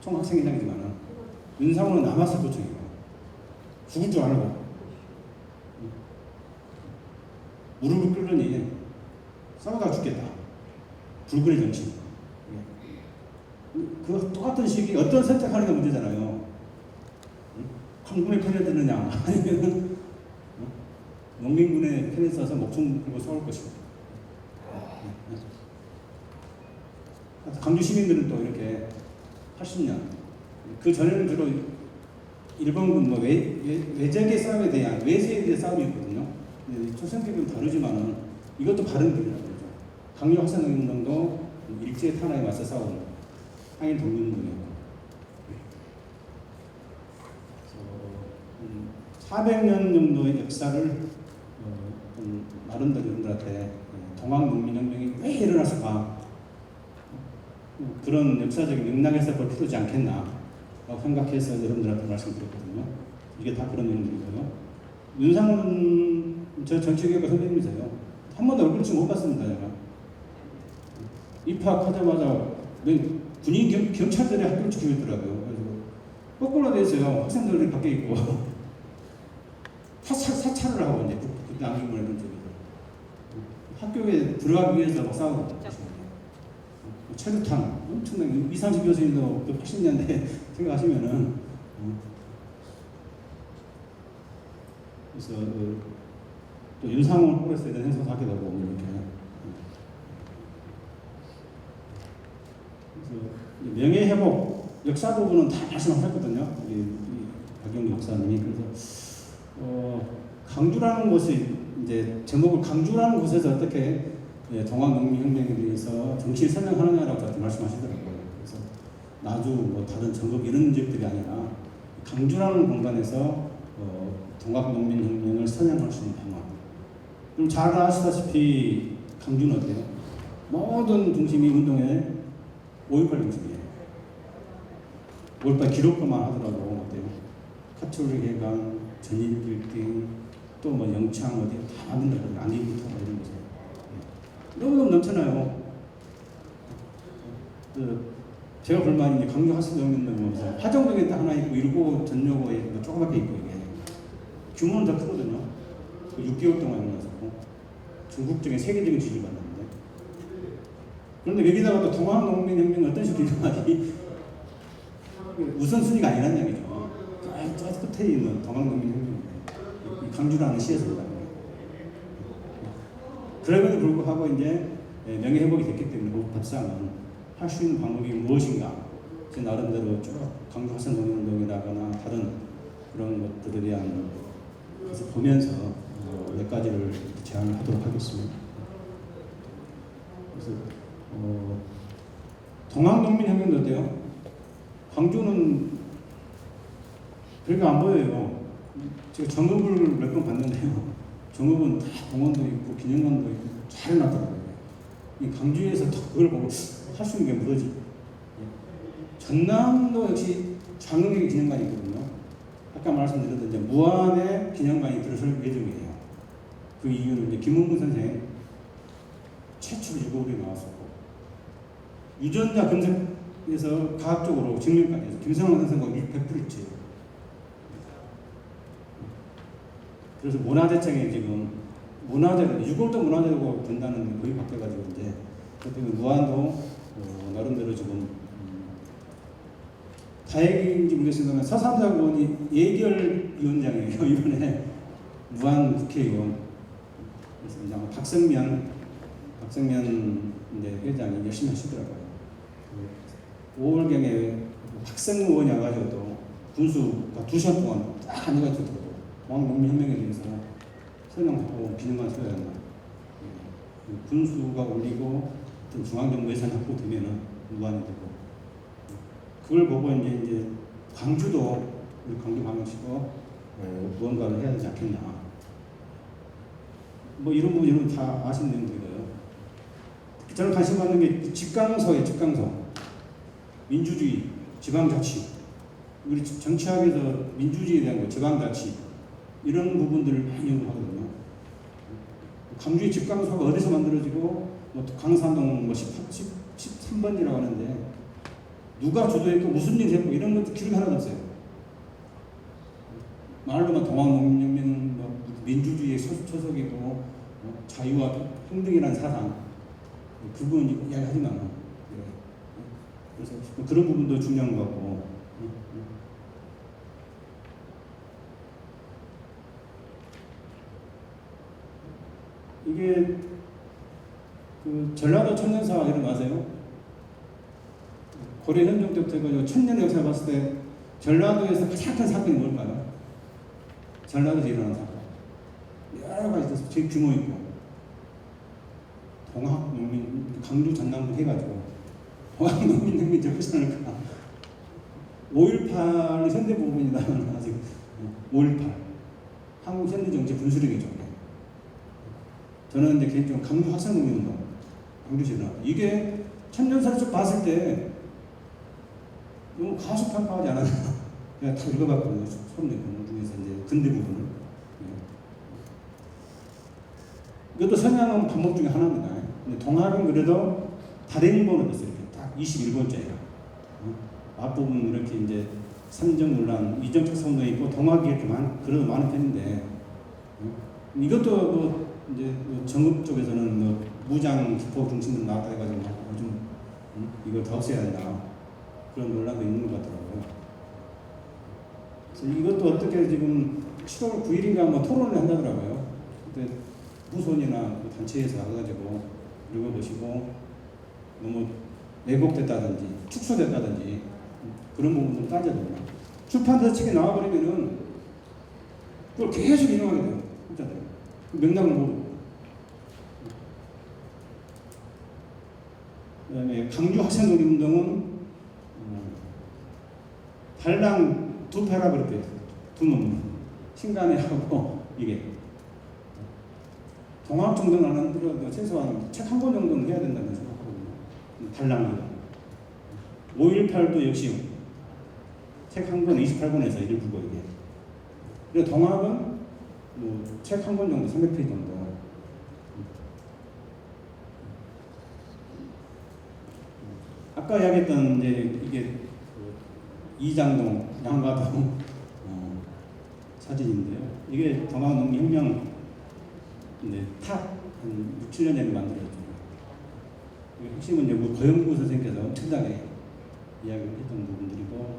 총학생회장이지만 윤상원은 남았을 도청이고 죽을 줄 알고 무릎을 꿇으니 싸우다가 죽겠다. 불굴의 정신. 그 똑같은 시기 어떤 선택하는 게 문제잖아요. 황군의 편에 드느냐 아니면 농민군의 편에 서서 목숨 걸고 싸울 것이고. 강주 시민들은 또 이렇게 80년 그 전에는 주로 일본군 외적의 싸움에 대한 외세에 대한 싸움이었거든요. 초성격은 다르지만은 이것도 바른 길이라고 그러죠. 강력 학생운동도 일제 탄압에 맞서 싸운 항일 독립운동이었고 400년 정도의 역사를 나름대로 여러분들한테 동학농민혁명이 왜 일어났을까 그런 역사적인 맥락에서 볼 필요지 않겠나 생각해서 여러분들한테 말씀드렸거든요. 이게 다 그런 내용들이고요. 윤상훈 저 정치교육과 선배님이세요. 한 번도 얼굴 못 봤습니다. 제가 입학하자마자 군인 경찰들이 학교를 지키고 있더라고요. 그래서 거꾸로 돼 있어요. 학생들이 밖에 있고 사찰을 하고 이제 그때 안경문에 그런 쪽에서 학교에 들어가기 위해서 막 싸우고 체류탄 엄청나게 이상식 교수님도 80년대 생각하시면은 그래서 또 윤상훈 홀에서에 대한 행사도 하게 되고 이렇게 그래서 명예회복 역사 부분은 다 말씀하셨거든요. 우리 박영규 목사님이. 그래서 강주라는 곳이 이제 제목을 강주라는 곳에서 어떻게 동학농민혁명에 대해서 정치를 설명하느냐라고 저한테 말씀하시더라고요. 그래서 나주 뭐 다른 전국 이런 지역들이 아니라 강주라는 공간에서 동학농민혁명을 선양할 수 있는 방안. 그럼 잘 아시다시피 강주는 어때요? 모든 중심이 운동의 5.18 중심이에요. 5.18 기록도만 하더라도 어때요? 카톨릭 해강, 전인빌딩, 또 뭐 영창 어디 다 만든다고요. 안리부터 뭐 이런 곳에 너무너무 넘쳐나요. 제가 불만인 게 강주 학생동맹운동에서 화정동에 딱 하나 있고 일고 전여고에 조그맣게 있고 이게 규모는 더 크거든요. 6개월 동안 일어났었고 전국적인 세계적인 지지를 받았는데 그런데 여기다가 또 동학농민혁명이 어떤 식으로 일어나지 우선순위가 아니란 얘기죠. 저 끝에 있는 동학농민혁명인데 강주라는 시에서 일어나는 거예요. 그럼에도 불구하고 이제 명예회복이 됐기 때문에 그 답상은 할 수 있는 방법이 무엇인가 제 나름대로 쭉 강주 화산농민운동이라거나 다른 그런 것들에 대한 것을 보면서 몇 가지를 제안을 하도록 하겠습니다. 그래서 동학농민혁명도 어때요? 광주는 별게 안 보여요. 제가 정읍을 몇 번 봤는데요. 정읍은 다 공원도 있고 기념관도 있고 잘 해놨더라고요. 이 강주에서 더 그걸 보고 할 수 있는 게 뭐지? 전남도 역시 장흥의 기념관이 있거든요. 아까 말씀드렸던 이제 무안의 기념관이 들어설 예정이에요. 그 이유는 이제 김은근 선생 최초로 유골이 나왔었고 유전자 검색에서 과학적으로 증명까지 해서 김성환 선생과 100%지. 그래서 문화재청에 지금 문화재로 유골도 문화재로 된다는 거의 바뀌어가지고 이제 그 때문에 무안도 나름대로 지금 다행인지 모르겠습니다만 서삼사고원이 예결위원장이에요. 이번에 무안 국회의원. 그래서 이제 아마 박성면 이제 회장이 열심히 하시더라고요. 5월경에 박성무 의원이 와가지고 또 군수가 2시간 동안 딱 앉아가지고 동학농민혁명에 대해서 설명하고 기념관 세워야 한다. 군수가 올리고 중앙정부 예산 확보되면은 무안이 되고 그걸 보고 이제 광주도 우리 광주광역시도 무언가를 해야 되지 않겠나. 뭐 이런 부분 다 아시는 내용들이고요. 저는 관심 받는 게 집강서예요. 집강서. 민주주의, 지방자치. 우리 정치학에서 민주주의에 대한 거, 지방자치 이런 부분들을 많이 연구하거든요. 광주의 집강서가 어디서 만들어지고 뭐 강산동 뭐 13번지라고 하는데 누가 주도했고 무슨 일을 했고 이런 것도 기록이 하나도 없어요. 말로만 동학농민혁명은 뭐 민주주의의 초석이고 자유와 평등이라는 사상 그 부분 이야기하지만 그래서 그런 부분도 중요한 것 같고 이게 그 전라도 천년사 이런 거 아세요? 고려 현종 때부터 해가지고 천년의 역사를 봤을 때 전라도에서 가장 큰 사건이 뭘까요? 전라도에서 일어난 사건. 여러 가지 있어서 제일 규모 있고 동학농민 강주 전남부 해가지고 동학농민혁명이 적지 않을까. 5.18 현대 부분이라는 아직 5.18 한국 현대 정치 분수령이죠. 저는 이제 개인적으로 강주 학생농민운동 강주시나 이게 천년사를 쭉 봤을 때 너무 가수평가하지 않았나. 제가 다 읽어봤거든요. 수업내 중에서 이제 근대 부분을. 이것도 성향은 반복 중에 하나입니다. 근데 동학은 그래도 다행번호 됐어요. 이렇게 딱 21번째예요. 앞부분 이렇게 이제 삼정논란, 이정책 선동이 있고 동학이 이렇게 그래도 많은 편인데 이것도 뭐 이제 정읍 쪽에서는 뭐 무장 기포 중심으로 나왔다 해가지고 요즘 이걸 더 없애야 한다 그런 논란도 있는 것 같더라고요. 그래서 이것도 어떻게 지금 7월 9일인가 뭐 토론을 한다더라고요. 그때 무손이나 단체에서 와가지고 읽어보시고 너무 왜곡됐다든지 축소됐다든지 그런 부분을 따져야 됩니다. 출판사 책에 나와버리면은 그걸 계속 인용하게 돼요. 맥락을 모르고. 그 다음에 강주 학생놀이운동은 달랑 2패라 그렇게 두 논문 신간회하고 이게 동학 정도는 안 하더라도 최소한 책 한 권 정도는 해야 된다는 생각하거든요. 달랑이 5.18도 역시 책 한 권 28권에서 1부고 이게. 그리고 동학은 뭐 책 한 권 정도 300페이지 정도. 아까 이야기했던 이제 이게 이장동, 양가동 사진인데요. 이게 동학농민혁명 탑 6, 7년 전에 만들어졌죠. 핵심은 이제 고영구 선생님께서 엄청나게 이야기를 했던 부분들이고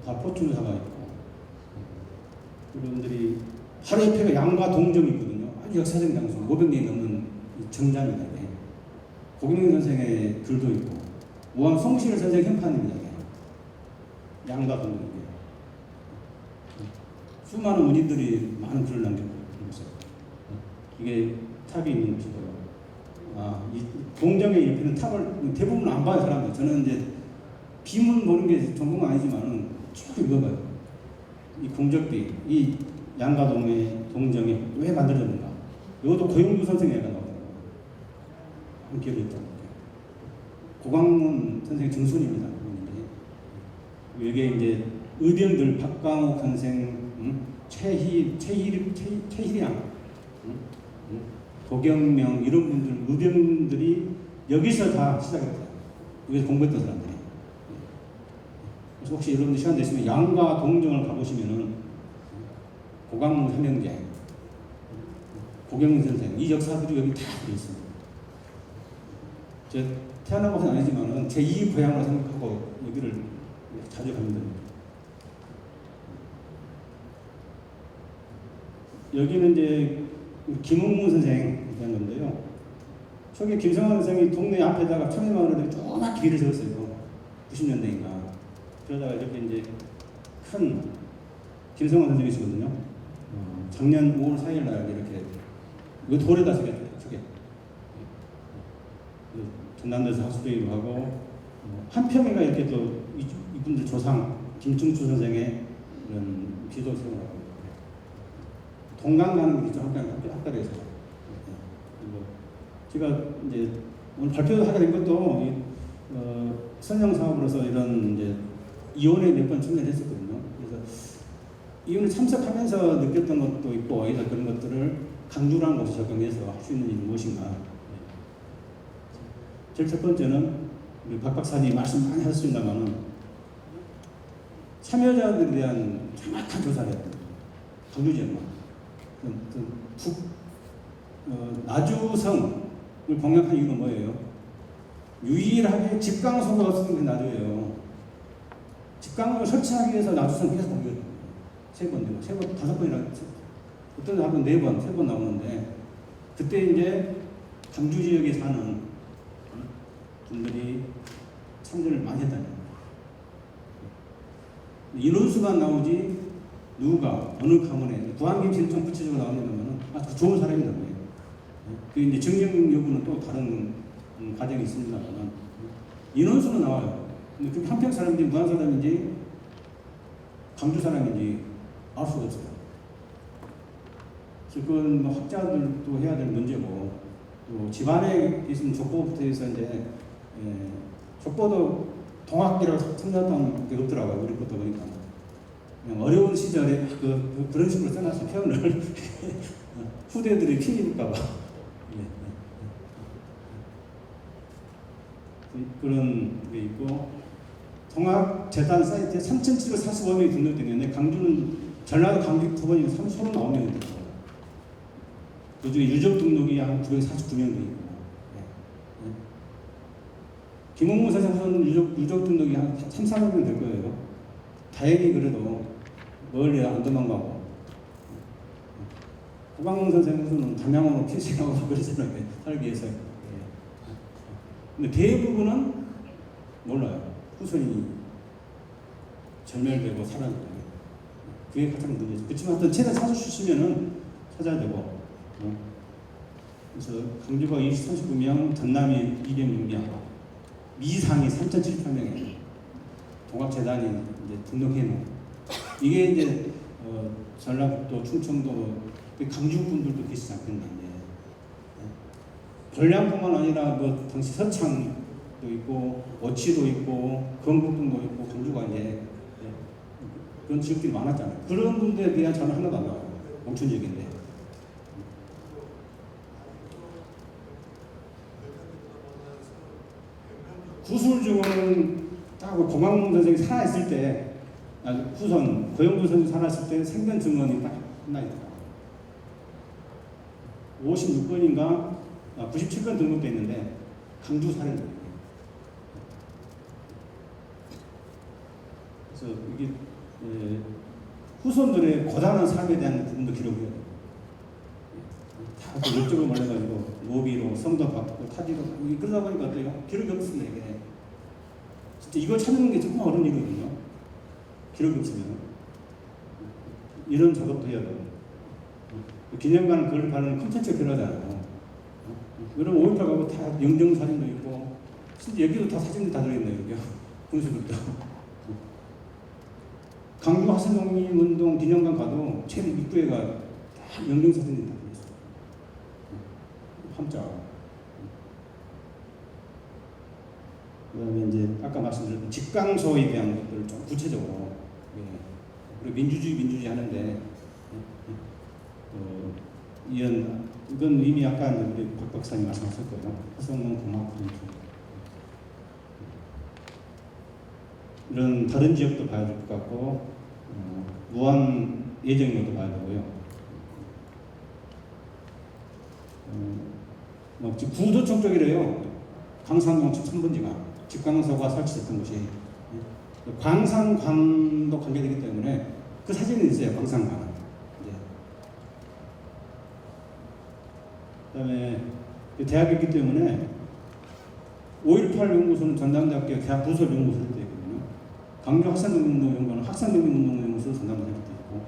포춘사가 있고 그분들이 바로 옆에가 양과 동점이 있거든요. 아주 역사적 장소, 500년이 넘는 정장이다. 고경영 선생의 글도 있고 우암 송실 선생 현판입니다. 양가 동정에 수많은 문인들이 많은 글을 남겼어요. 이게 탑이 있는 곳이고요. 이 동정의 옆에는 탑을 대부분 안 봐요, 사람들. 저는 이제 비문 보는 게 전문가 아니지만은 쭉 읽어봐요. 이 공적비, 이 양가동의 동정이 왜 만들어졌는가? 이것도 고영주 선생의 얘가 나오더라고요. 함께 했던 고광문 선생의 증손입니다. 이게 이제 의병들 박광욱 선생, 최희량, 도경명 이런 분들 의병들이 여기서 다 시작했어요. 여기서 공부했던 사람들이. 그래서 혹시 여러분들 시간 되시면 양가 동정을 가보시면은 고광문 삼형제, 고경문 선생 이 역사들이 여기 다 들어있습니다. 저 태어난 곳은 아니지만은 제 2 고향으로 생각하고 여기를 자주 갑니다. 여기는 이제 김웅무 선생이라는 건데요. 초기 김성환 선생이 동네 앞에다가 청해마을에 조그맣게 길을 세웠어요. 90년대인가. 그러다가 이렇게 이제 큰 김성환 선생이시거든요. 작년 5월 4일 날 이렇게 이거 돌에다 새겼대요. 저게. 전남도에서 학술회의도 하고 한 평이가 이렇게 또 이분들 조상 김충추 선생의 이런 비도 세우라고 동강 가는 게 있죠. 학교에서. 제가 이제 오늘 발표를 하게 된 것도 선영 사업으로서 이런 이제 이혼에 몇 번 참여했었거든요. 그래서 이혼에 참석하면서 느꼈던 것도 있고 그래서 그런 것들을 강주라는 곳에 적용해서 할 수 있는 일이 무엇인가. 제일 첫 번째는 우리 박 박사님이 말씀 많이 하셨습니다만은 참여자들에 대한 정확한 조사를 해야 됩니다. 강주 지역만. 나주성을 공략한 이유는 뭐예요? 유일하게 집강소가 없었던 게 나주예요. 집강을 설치하기 위해서 나주성 계속 공격을 세 번, 5번이나 어떤 데 한 번 4번, 3번 나오는데 그때 이제 강주 지역에 사는 분들이 참전을 많이 했다는 거예요. 인원수가 나오지 누가 어느 가문에 부안김씨를 좀 구체적으로 나오냐면 아주 좋은 사람이다. 그 이제 증명 여부는 또 다른 과정이 있습니다만 인원수는 나와요. 근데 그게 한평 사람인지 무안 사람인지 강주 사람인지 알 수가 없어요. 그래서 그건 뭐 학자들도 해야 될 문제고 또 집안에 있으면 족보부터 해서 이제 족보도 동학기라고 참작한 게 없더라고요. 우리 것도 보니까. 어려운 시절에 그런 식으로 써놔서 표현을 후대들이 피니까봐 그런 게 있고 통합재단 사이트에 3,745명이 등록되는데 강주는 전라도 강북 두 번이면 39명이 있더라고요. 그 중에 유적 등록이 한 949명 되고 김홍무 선생은 유적 등록이 한 3, 400명 될 거예요. 다행히 그래도 멀리 안 도망가고 고광문 선생은 담양으로 피신하고 그러잖아요. 살기 위해서. 근데 대부분은 몰라요. 후손이 전멸되고 사라지고 그게 가장 문제죠. 그렇지만 어떤 책을 찾아주시면은 찾아야 되고 그래서 강주가 239명, 전남이 206명, 미상이 3,078명이에요. 동학재단이 이제 등록해놓은 이게 이제 전라북도, 충청도, 강주 분들도 계시지 않겠나. 전량뿐만 아니라 뭐 당시 서창도 있고 어치도 있고 건국동도 있고 강주가 이제 그런 지역들이 많았잖아요. 그런 분들에 대한 자는 하나도 안 나와요. 농촌 지역인데. 구술중은 딱 고광문 선생이 살아있을 때 후손 고영부 선생이 살아있을 때 생전 증언이 딱 하나 있더라고요. 56번인가 97번 등록돼 있는데 강주 사례입니다. 그래서 이게 후손들의 고단한 삶에 대한 부분도 기록해야 돼요. 다 이쪽으로 몰려가지고 노비로 성도 받고 타지로 그러다 보니까 또 기록이 없습니다. 이게 진짜 이걸 찾는 게 정말 어려운 일이거든요. 기록이 없으면 이런 작업도 해야 되고 기념관을 그걸 바르는 콘텐츠가 필요하잖아요. 그럼 5.18하고 다 영정사진도 있고 진짜 여기도 다 사진들 다 들어있네요. 여기 군수들도 강주 화산독립운동 기념관 가도 최대 입구에가 다 영정사진이 다 들어있어요. 함자. 그 다음에 이제 아까 말씀드렸던 직강소에 대한 것들을 좀 구체적으로 그리고 민주주의 하는데 이건 이미 아까 우리 박 박사님 말씀하셨을 거예요. 화성농 공학 분투 이런 다른 지역도 봐야 될 것 같고 무한 예정로도 봐야 되고요. 지금 구도청 쪽이래요. 광산동 측 3번지가 직광소가 설치됐던 곳이 광산광도 관계되기 때문에 그 사진이 있어요. 광산광. 그다음에 대학이기 때문에 5.18 연구소는 전남대학교 대학 부설 연구소로 되어 있거든요. 강주 학산독립운동연구원은 학산독립운동연구소 전남대학교 되어 있고,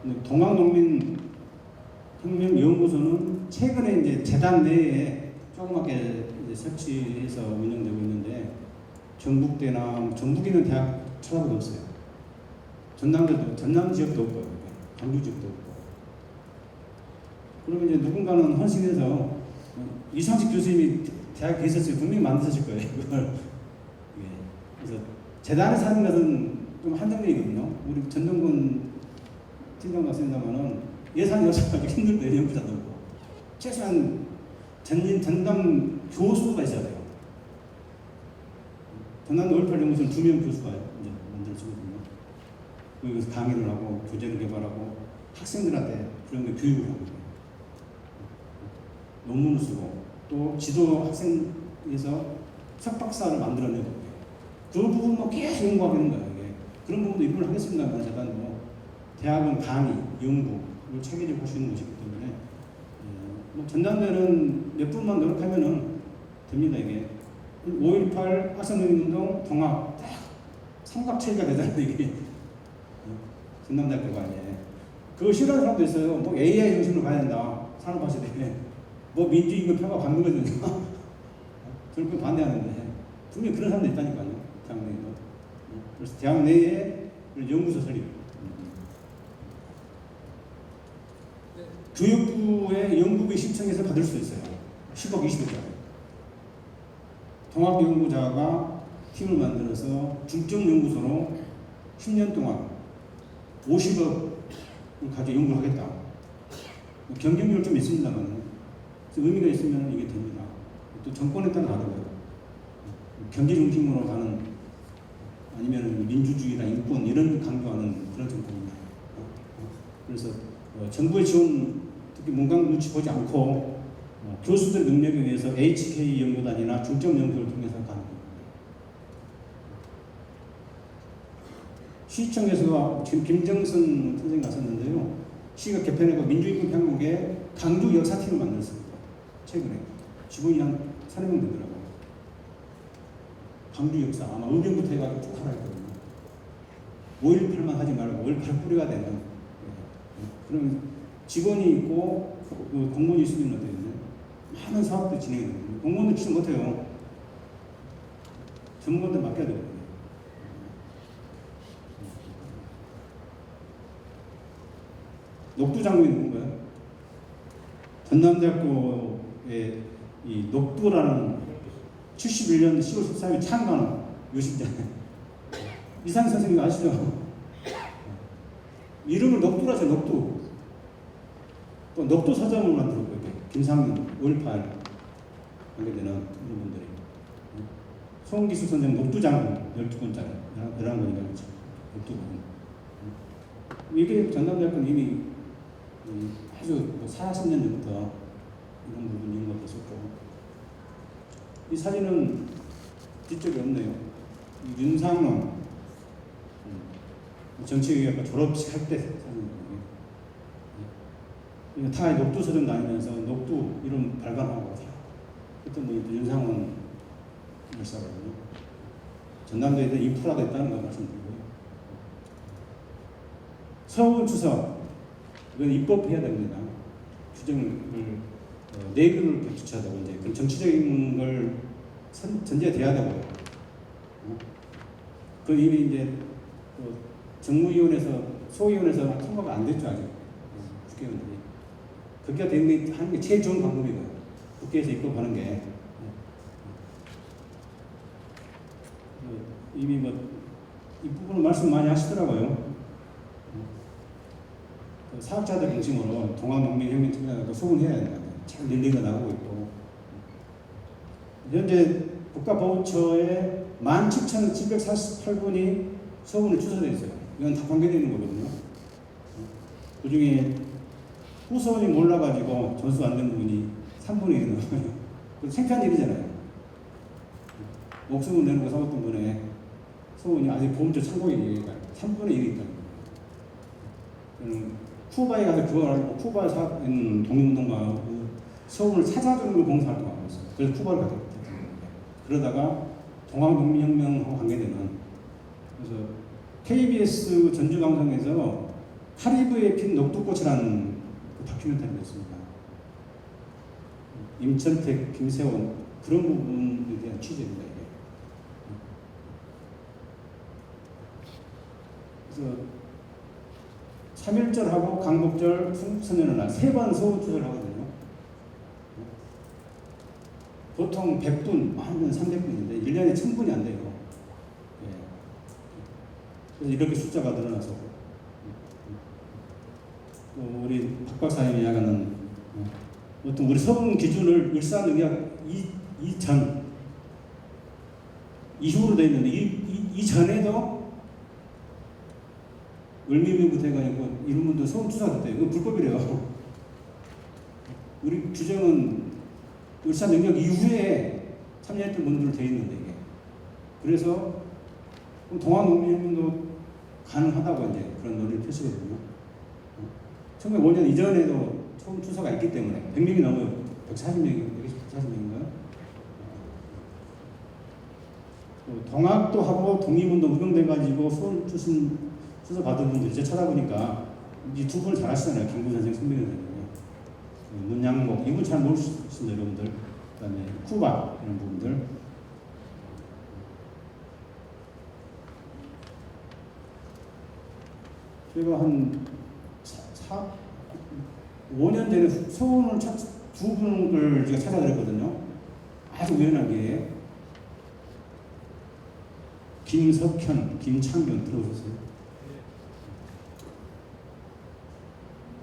근데 동학농민혁명연구소는 최근에 이제 재단 내에 조그맣게 이제 설치해서 운영되고 있는데 전북대나 전북에 있는 대학 찾아봐도 없어요. 전남 지역도 없고요. 강주 지역도 없고. 그러면 이제 누군가는 헌신해서 이상식 교수님이 대학에 있었으면 분명히 만드셨을 거예요. 그걸. 그래서 재단에 사는 것은 좀 한정적이거든요. 우리 전동근 팀장 말씀입니다만은 예산이 없어가지고 힘들대요. 연구자도 없고. 최소한 전담 교수가 있어야 돼요. 전남도 5.18 연구소는 2명 교수가 이제 만들어지거든요. 여기서 강의를 하고 교재를 개발하고 학생들한테 그런 거 교육을 하고 논문을 쓰고 또 지도 학생에서 석박사를 만들어내고 그 부분 뭐 계속 연구하고 있는 거예요. 이게. 그런 부분도 입문을 하겠습니다만 재단도 대학은 강의, 연구를 체계적으로 할 수 있는 것이기 때문에 뭐 전남대는 몇 분만 노력하면은 됩니다. 이게 5.18 학생운동 통합 딱 삼각체계가 되잖아요. 이게 전남대학교가 이제 그거 싫어하는 사람도 있어요. 뭐 AI 중심으로 가야 된다. 산업화시대에 뭐 민주임금 평가 받는 거죠. 저는 그거 반대하는데 분명히 그런 사람도 있다니까요. 대학 내에도. 그래서 대학 내에 연구소 설립. 교육부의 연구비 신청해서 받을 수 있어요. 10억, 20억짜리. 통합연구자가 팀을 만들어서 중점연구소로 10년 동안 50억을 가지고 연구를 하겠다. 경쟁률 좀 있습니다만 의미가 있으면 이게 됩니다. 또 정권에 따라 다르고요. 경제 중심으로 가는 아니면 민주주의나 인권 이런 강조하는 그런 정권입니다. 그래서 정부의 지원 특히 문광 눈치 보지 않고 교수들 능력에 의해서 HK 연구단이나 중점 연구를 통해서 가는 겁니다. 시청에서 지금 김정선 선생님 갔었는데요. 시가 개편하고 민주인권 편곡에 강주 역사팀을 만들었습니다. 최근에 직원이 한 3명 되더라고요. 강주 역사 아마 의견부터 해가지고 쭉 하라 했거든요. 5.18만 하지 말고 5.18 뿌리가 되는 그럼 직원이 있고 공무원이 있으면 어때요? 많은 사업도 진행이 됩니다. 공무원들 진짜 못해요. 전문가들 맡겨야 되거든요. 녹두 장군이 누군가요? 전남대학교에 이 녹두라는 71년 10월 14일 창간 요식잖아요. 이상 선생님 아시죠? 이름을 녹두라서 녹두. 또 녹두 서점을 만들었고요. 김상민, 5.18 관계되는 이런 분들이. 송기수 선생 녹두 장군 12권짜리 11권인가 그렇죠. 녹두 권. 이게 전남대학교는 이미 아주 40년 전부터 이런 부분이 있는 것도 있었고 이 사진은 뒤쪽에 없네요. 윤상원 정치외교학과 졸업식 할 때 사진이거든요. 다 녹두 서점 다니면서 녹두 이름 발간하고 했던 분이 윤상원 열사거든요. 전남도에 인프라가 있다는 걸 말씀드리고요. 서울 추석 이건 입법해야 됩니다. 규정을 내규를 개최해야 되고 이제 그 정치적인 걸 전제돼야 되고요. 그 이미 이제 정무위원회에서 소위원회에서 통과가 안 됐죠 아직 국회의원들이. 그게 하는 게 제일 좋은 방법이고요. 국회에서 입법하는 게 이미 뭐 이 부분을 말씀 많이 하시더라고요. 사학자들 중심으로 동학농민혁명특별위원회도 소분해야 된다. 잘 릴리가 나오고 있고 현재 국가보훈처에 17,748분이 소분을 취소되어 있어요. 이건 다 관계되어 있는 거거든요. 그 중에 후소원이 몰라가지고 전수 안 된 분이 3분의 1은 넘어요. 창피한 일이잖아요. 목숨을 내놓고 싸웠던 분의 소원이 아직 보험처 참고인이 3분의 1이 있다는 거예요. 쿠바에 가서 그걸 알고 쿠바에 있는 독립운동가 소원을 찾아주는 걸 봉사활동하고 있어요. 그래서 쿠바를 가게 됐습니다. 그러다가 동학농민혁명하고 관계되는 그래서 KBS 전주방송에서 카리브에 핀 녹두꽃이라는 그 다큐멘터리가 있습니다. 임천택, 김세원 그런 부분에 대한 취재입니다. 이게. 그래서 3.1절하고 광복절, 순천연의 날 3번 소원 투자를 하거든요. 보통 100분, 많으면 300분인데 1년에 1000분이 안 돼요. 예. 그래서 이렇게 숫자가 늘어나서 또 우리 박 박사님이 이야기하는 어떤 우리 서분 기준을 일사능력 이전 이후로 되어 있는데 이전에도 을미민부터 해가지고 이런 분도 소원 투자됐대요. 이거 불법이래요. 우리 규정은 을사 능력 이후에 참여했던 분들로 되어 있는데 이게 그래서 동학농민혁명도 가능하다고 이제 그런 논의를 펼치거든요. 1905년 이전에도 소원 투자가 있기 때문에 100명이 넘어요. 140명인가요? 동학도 하고 독립운동 운동돼가지고 소원 수서 받은 분들 이제 찾아보니까 이 두 분을 잘 아시잖아요. 김구 선생, 손민호 선생님. 문양목 이분 잘 모르시죠 여러분들. 그다음에 쿠바 이런 부분들. 제가 한 5년 전에 소원을 두 분을 제가 찾아드렸거든요. 아주 우연하게 김석현, 김창균 들어오셨어요?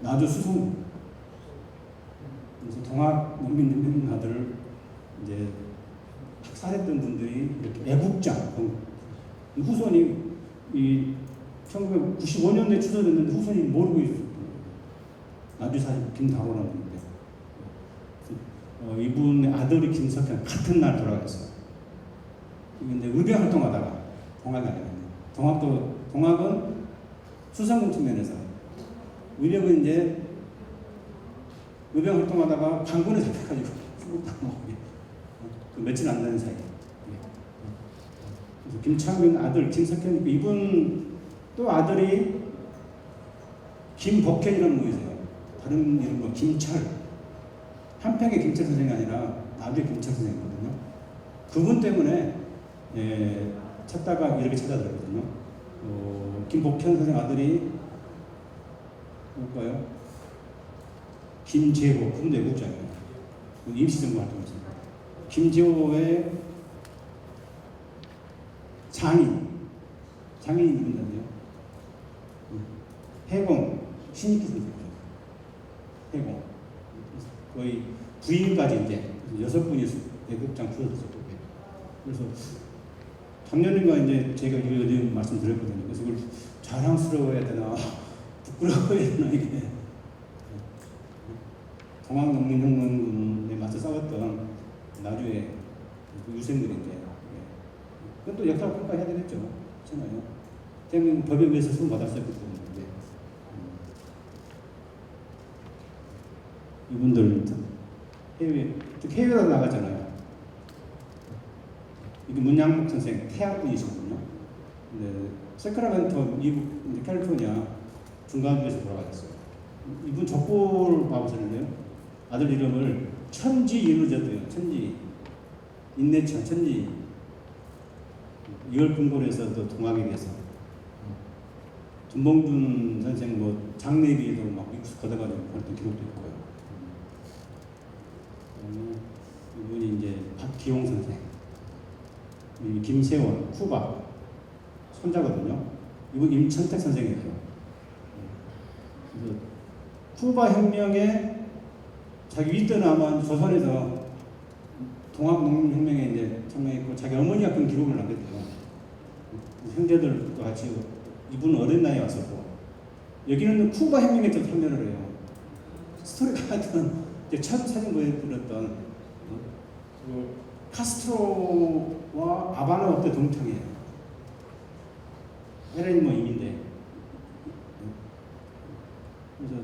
나주 수송 그래서 동학농민혁명가들을 이제 학살했던 분들이 이렇게 애국장 후손이 이 1995년에 추서됐는데 후손이 모르고 있었어요. 나주 사진 김다호라는 분인데 이분의 아들이 김석현 같은 날 돌아갔어요. 근데 의병 활동하다가 동학이 아니거든요. 동학은 수상공 측면에서 의력은 이제 의병 활동하다가 강군에 잡혀가지고 수국당하고 그 며칠 안 되는 사이. 그래서 김창균 아들 김석현 이분 또 아들이 김복현이라는 분이세요. 다른 이름 뭐 김철 한평의 김철 선생이 아니라 나주의 김철 선생이거든요. 그분 때문에 찾다가 이렇게 찾아들었거든요. 김복현 선생 아들이 뭘까요? 김재호, 군대 외국장이에요. 임시정부 활동했습니다. 김재호의 장인이 누군데요? 해공, 신익기 선생이죠. 해공. 거의 부인까지 이제 6분이 외국장 풀어줬었고. 그래서 작년인가 이제 제가 이거 말씀드렸거든요. 그래서 그걸 자랑스러워야 되나, 부끄러워야 되나, 이게. 동학농민혁명에 맞서 싸웠던 나주의 그 유생들인데, 그건 또 역사를 평가해야 되겠죠. 그렇잖아요. 대한민국 법에 의해서 수능 받았었기 때문에. 이분들 해외로 나가잖아요. 이게 문양목 선생 태학분이시거든요. 근데 세크라멘토 미국 캘리포니아 중간부에서 돌아가셨어요. 이분 족보를 봐보셨는데요. 아들 이름을 천지 이루졌대요. 천지 인내천 천지 이걸 근거로 해서 또 동학에 대해서 전봉준 선생 뭐 장례비에도 막 미국 걷어가지고 했던 기록도 있고요. 이분이 이제 박기용 선생, 김세원, 쿠바 손자거든요. 이분 임천택 선생이에요. 그래서 쿠바 혁명에 자기 윗대는 아마 조선에서 동학농민혁명에 이제 참여했고 자기 어머니가 그런 기록을 남겼대요. 형제들과 같이 이분은 어린 나이에 왔었고 여기는 쿠바 혁명에 또 참여를 해요. 스토리가 하여튼 첫 사진 보여드렸던 카스트로와 아바나 때 동창이에요. 헤레니 뭐 임인데 그래서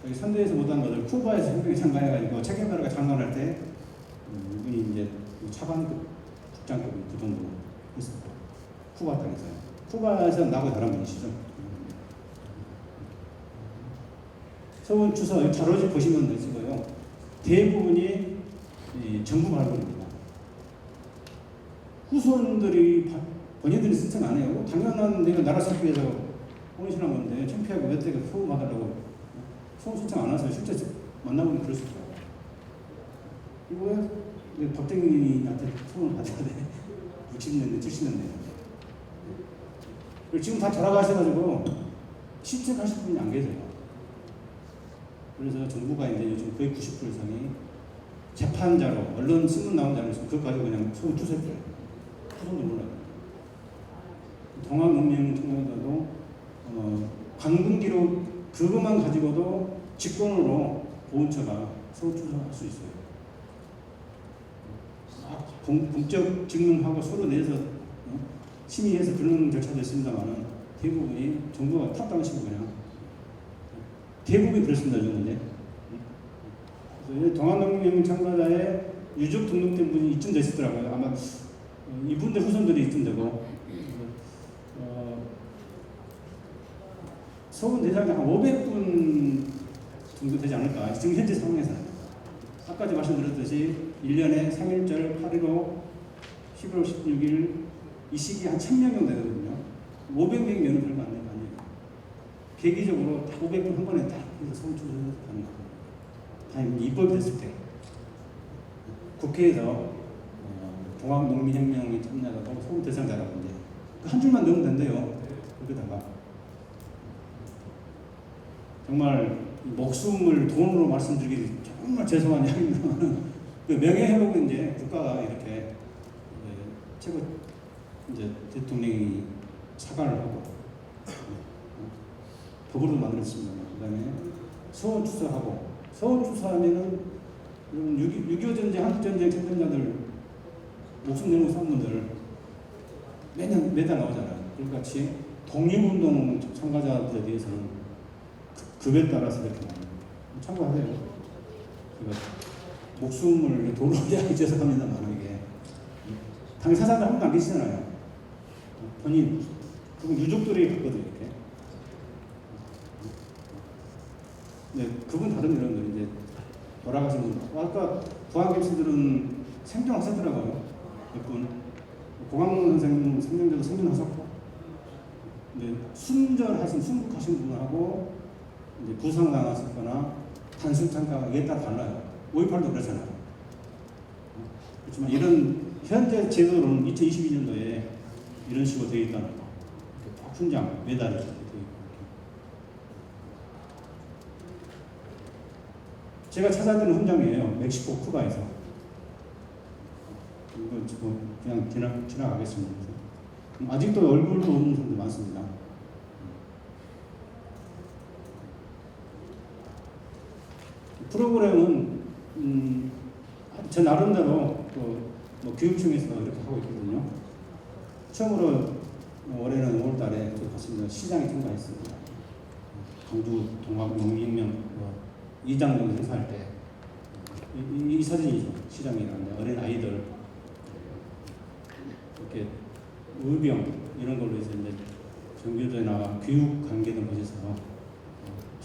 저희 선대에서 못한 것을 쿠바에서 혁명에 참가해가지고 체게바라가 장관할 때 이분이 이제 차관급 국장급 그 정도 했었고 쿠바 땅에서요. 쿠바에서 나고 다른 분이시죠. 서원 주소 자료집 보시면 되시고요. 대부분이 정부 발굴입니다. 후손들이 본인들이 신청 안 해요. 당연한 내가 나라 살기 위해서 혼신한 건데 창피하고 몇 대가 소원 받으려고 소원 신청 안 하세요. 실제 만나보면 그럴 수 있죠. 이거 박정희한테 소원을 받아야 돼. 60년대, 70년대. 지금 다 돌아가셔가지고 신청하실 분이 안 계세요. 그래서 정부가 이제 요즘 거의 90% 이상이 재판자로 언론 신문 나온 자료에서 그거 가지고 그냥 소원 주세요. 후손도 몰라요. 동학농민혁명청년단도 방금 기록 그것만 가지고도 직권으로 보훈처가 소원 추서할 수 있어요. 공적 증명하고 서로 내서 심의해서 그런 절차도 있습니다만은 대부분이 정부가 탑당하시고 그냥 대부분이 그렇습니다. 저는데 그래서 동학농민혁명 참가자의 유족 등록된 분이 이쯤 되시더라고요. 아마 이분들 후손들이 이쯤 되고 서울 대상이 한 500분 정도 되지 않을까 지금 현재 상황에서는. 아까도 말씀드렸듯이 1년에 3일절 8.15 11월 16일 이 시기에 한 1000명 정도 되거든요. 500명이면 별거 안 되는 거 아니에요. 계기적으로 딱 500분 한 번에 딱 해서 서울 출소해서 가는 거예요. 다 입법이 됐을 때 국회에서 동학농민혁명에 참여하고 서울 대상자라고 이제 한 줄만 넣으면 된대요. 거기다가 정말 목숨을 돈으로 말씀드리기 정말 죄송한 이야기입니다만 그 명예회복은 이제 국가가 이렇게 최고 이제 대통령이 사과를 하고 법으로 만들었습니다. 그다음에 서원 추서하고 서원 추서하면은 6.25 전쟁, 한국 전쟁 생존자들 목숨 내놓은 사람들 매달 나오잖아요. 그같이 독립운동 참가자들에 대해서는 급에 따라서 이렇게 참고하세요. 그러니까 목숨을 돈으로 이야기 죄송합니다만 이게 당사자들 한 분도 안 계시잖아요. 본인 그리고 유족들이 갔거든요. 이렇게. 네, 그분 다른 이런 이제 돌아가신 분. 아까 부항객수들은 생존하셨더라고요. 몇 분. 고강문 선생님 생존자도 생존하셨고, 근데 순절하신 순국하신 분하고 이제 부상당하셨거나 단순 참가가 이게 다 달라요. 5.18도 그렇잖아요. 그렇지만 이런 현재 제도로는 2022년도에 이런 식으로 되어 있다는 거. 딱 훈장, 메달이 되어 있고. 제가 찾아드는 훈장이에요. 멕시코 쿠바에서. 이거 그냥 지나가겠습니다. 아직도 얼굴도 없는 사람들 많습니다. 프로그램은 제 나름대로 뭐 교육청에서 이렇게 하고 있거든요. 처음으로 올해는 5월달에 갔습니다. 시장에 참가했습니다. 광주 동학농민혁명 이장동 행사할 때 이 사진이죠. 시장에 갔는데 어린 아이들 이렇게 의병 이런 걸로 해서 이제 정교조나 교육 관계된 곳에서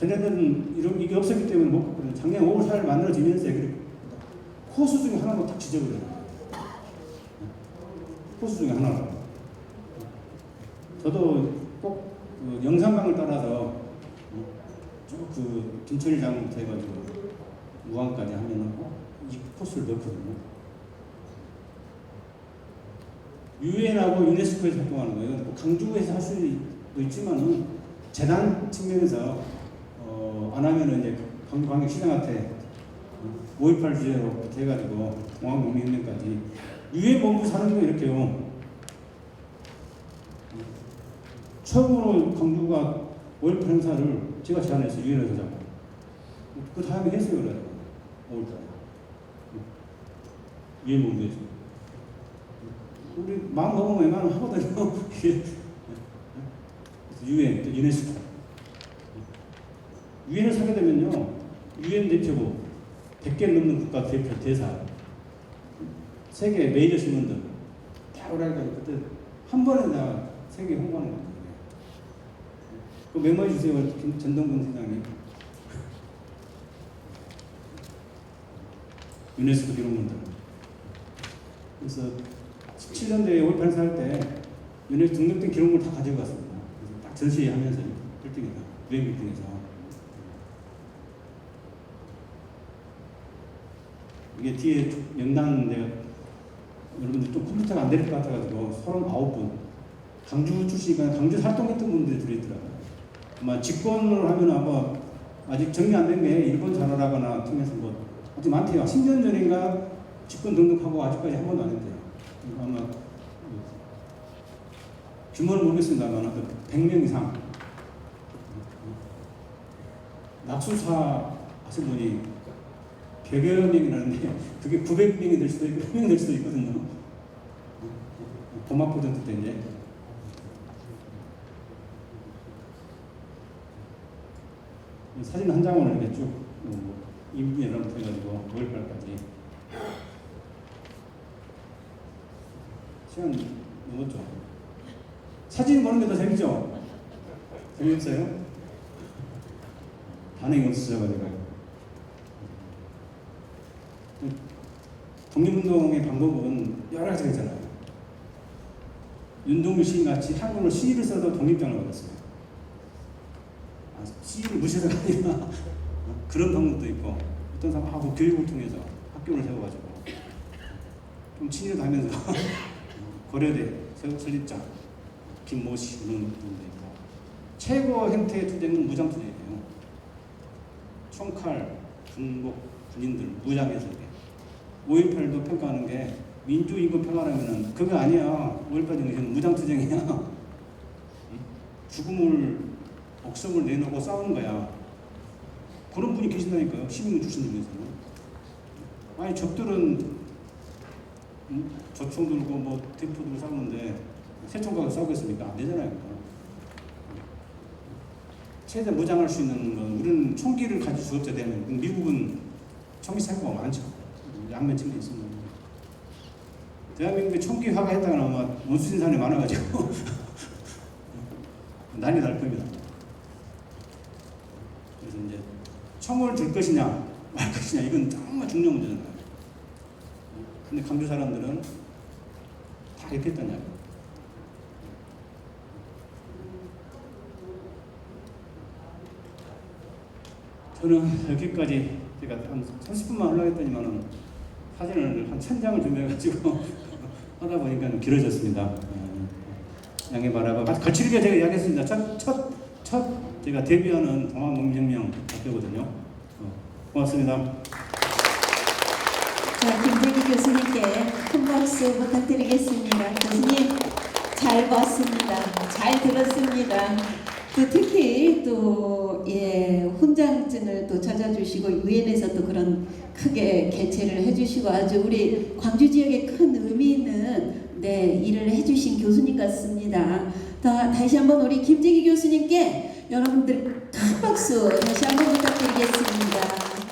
전에는 이게 없었기 때문에 못 봤거든요. 작년 5월 4일 만들어지면서 코수 중에 하나로 딱 지져버려요. 코수 중에 하나로. 저도 꼭 그 영산강을 따라서 쭉 그 김천일장부터 해가지고 무안까지 하면은 이 코스를 넣거든요. 유엔하고 유네스코에서 활동하는 거예요. 강주에서 할 수도 있지만은 재단 측면에서 안 하면은 이제 광역시장한테 5.18 주제로 해가지고 공항국민연맹까지 유엔 본부 사는 거 이렇게요. 처음으로 광주가 5.18 행사를 제가 제안했어요. 유엔에서 잡고. 그 다음에 했어요. 그래요. 5월달에. 유엔 본부에서. 우리 마음 먹으면 웬만하면 하거든요. 유엔, 또 유네스코. 유엔을 사게 되면요, 유엔 대표부 100개 넘는 국가 대표 대사, 세계 메이저 신문들 다 오라니까 그때 한 번에 다 세계 홍보하는 거예요. 그 메모해 주세요, 전동근 회장님. 유네스코 기록물들. 그래서 17년도에 5.18 행사할 때 유네스코 등록된 기록물 다 가지고 갔습니다. 그래서 딱 전시하면서 1등이다. 유엔 1등에서. 이게 뒤에 명단 내가 여러분들 좀 컴퓨터가 안 될 것 같아가지고 39분 강주 출신이니까 강주에서 활동했던 분들이 들어있더라고요. 아마 직권을 하면 아마 아직 정리 안 된 게 일본 자료라거나 통해서 뭐 아주 많대요. 10년 전인가 직권 등록하고 아직까지 한 번도 안 했대요. 아마 규모는 모르겠습니다만 100명 이상 낙수사 하신 분이 100여 명이라는데 그게 900명이 될 수도 있고 100명이 될 수도 있거든요. 고막 프로젝트 때 이제 사진 한 장을 이렇게 쭉 인분 열람부터 해가지고 5일까지 시간 넘었죠. 사진 보는 게 더 재밌죠? 재미없어요? 반응이 없으셔가지고 독립운동의 방법은 여러 가지가 있잖아요. 윤동주 시인같이 한국어로 시를 써도 독립장을 받았어요. 시를 무시해서가 아니라 그런 방법도 있고 어떤 사람하고 교육을 통해서 학교를 세워가지고 좀 친일도 하면서 고려대 설립자 김모씨 이런 분도 있고 최고 형태의 투쟁은 무장투쟁이에요. 총칼, 군복, 군인들 무장해서 5.18도 평가하는 게 민주인권 평가하려면 그거 아니야. 5.18 정신은 무장투쟁이야. 죽음을 목숨을 내놓고 싸우는 거야. 그런 분이 계신다니까요. 시민 출신 중에서는. 아니 적들은 조총 들고 뭐 대포 들고 싸우는데 새총각을 싸우겠습니까? 안 되잖아요. 최대 무장할 수 있는 건 우리는 총기를 가질 수 없죠. 미국은 총기 사고가 많죠. 양면층에 있습니다. 대한민국에 총기 허가했다가 아마 원수진산이 많아가지고 난리 날 겁니다. 그래서 이제 총을 줄 것이냐 말 것이냐 이건 정말 중요한 문제잖아요. 근데 강주 사람들은 다 이렇게 했단 말이에요. 저는 여기까지 제가 한 30분만 하려고 했더니만은 사진을 한 1000장을 준비해가지고 하다 보니까 길어졌습니다. 양해 바라고 거칠게 제가 이야기했습니다. 첫 제가 데뷔하는 동학농민혁명 대표거든요. 고맙습니다. 자, 김재기 교수님께 큰 박수 부탁드리겠습니다. 교수님 잘 봤습니다. 잘 들었습니다. 특히 또 훈장증을 또 찾아주시고 유엔에서도 그런 크게 개최를 해주시고 아주 우리 광주 지역에 큰 의미 있는 일을 해주신 교수님 같습니다. 다시 한번 우리 김재기 교수님께 여러분들 큰 박수 다시 한번 부탁드리겠습니다.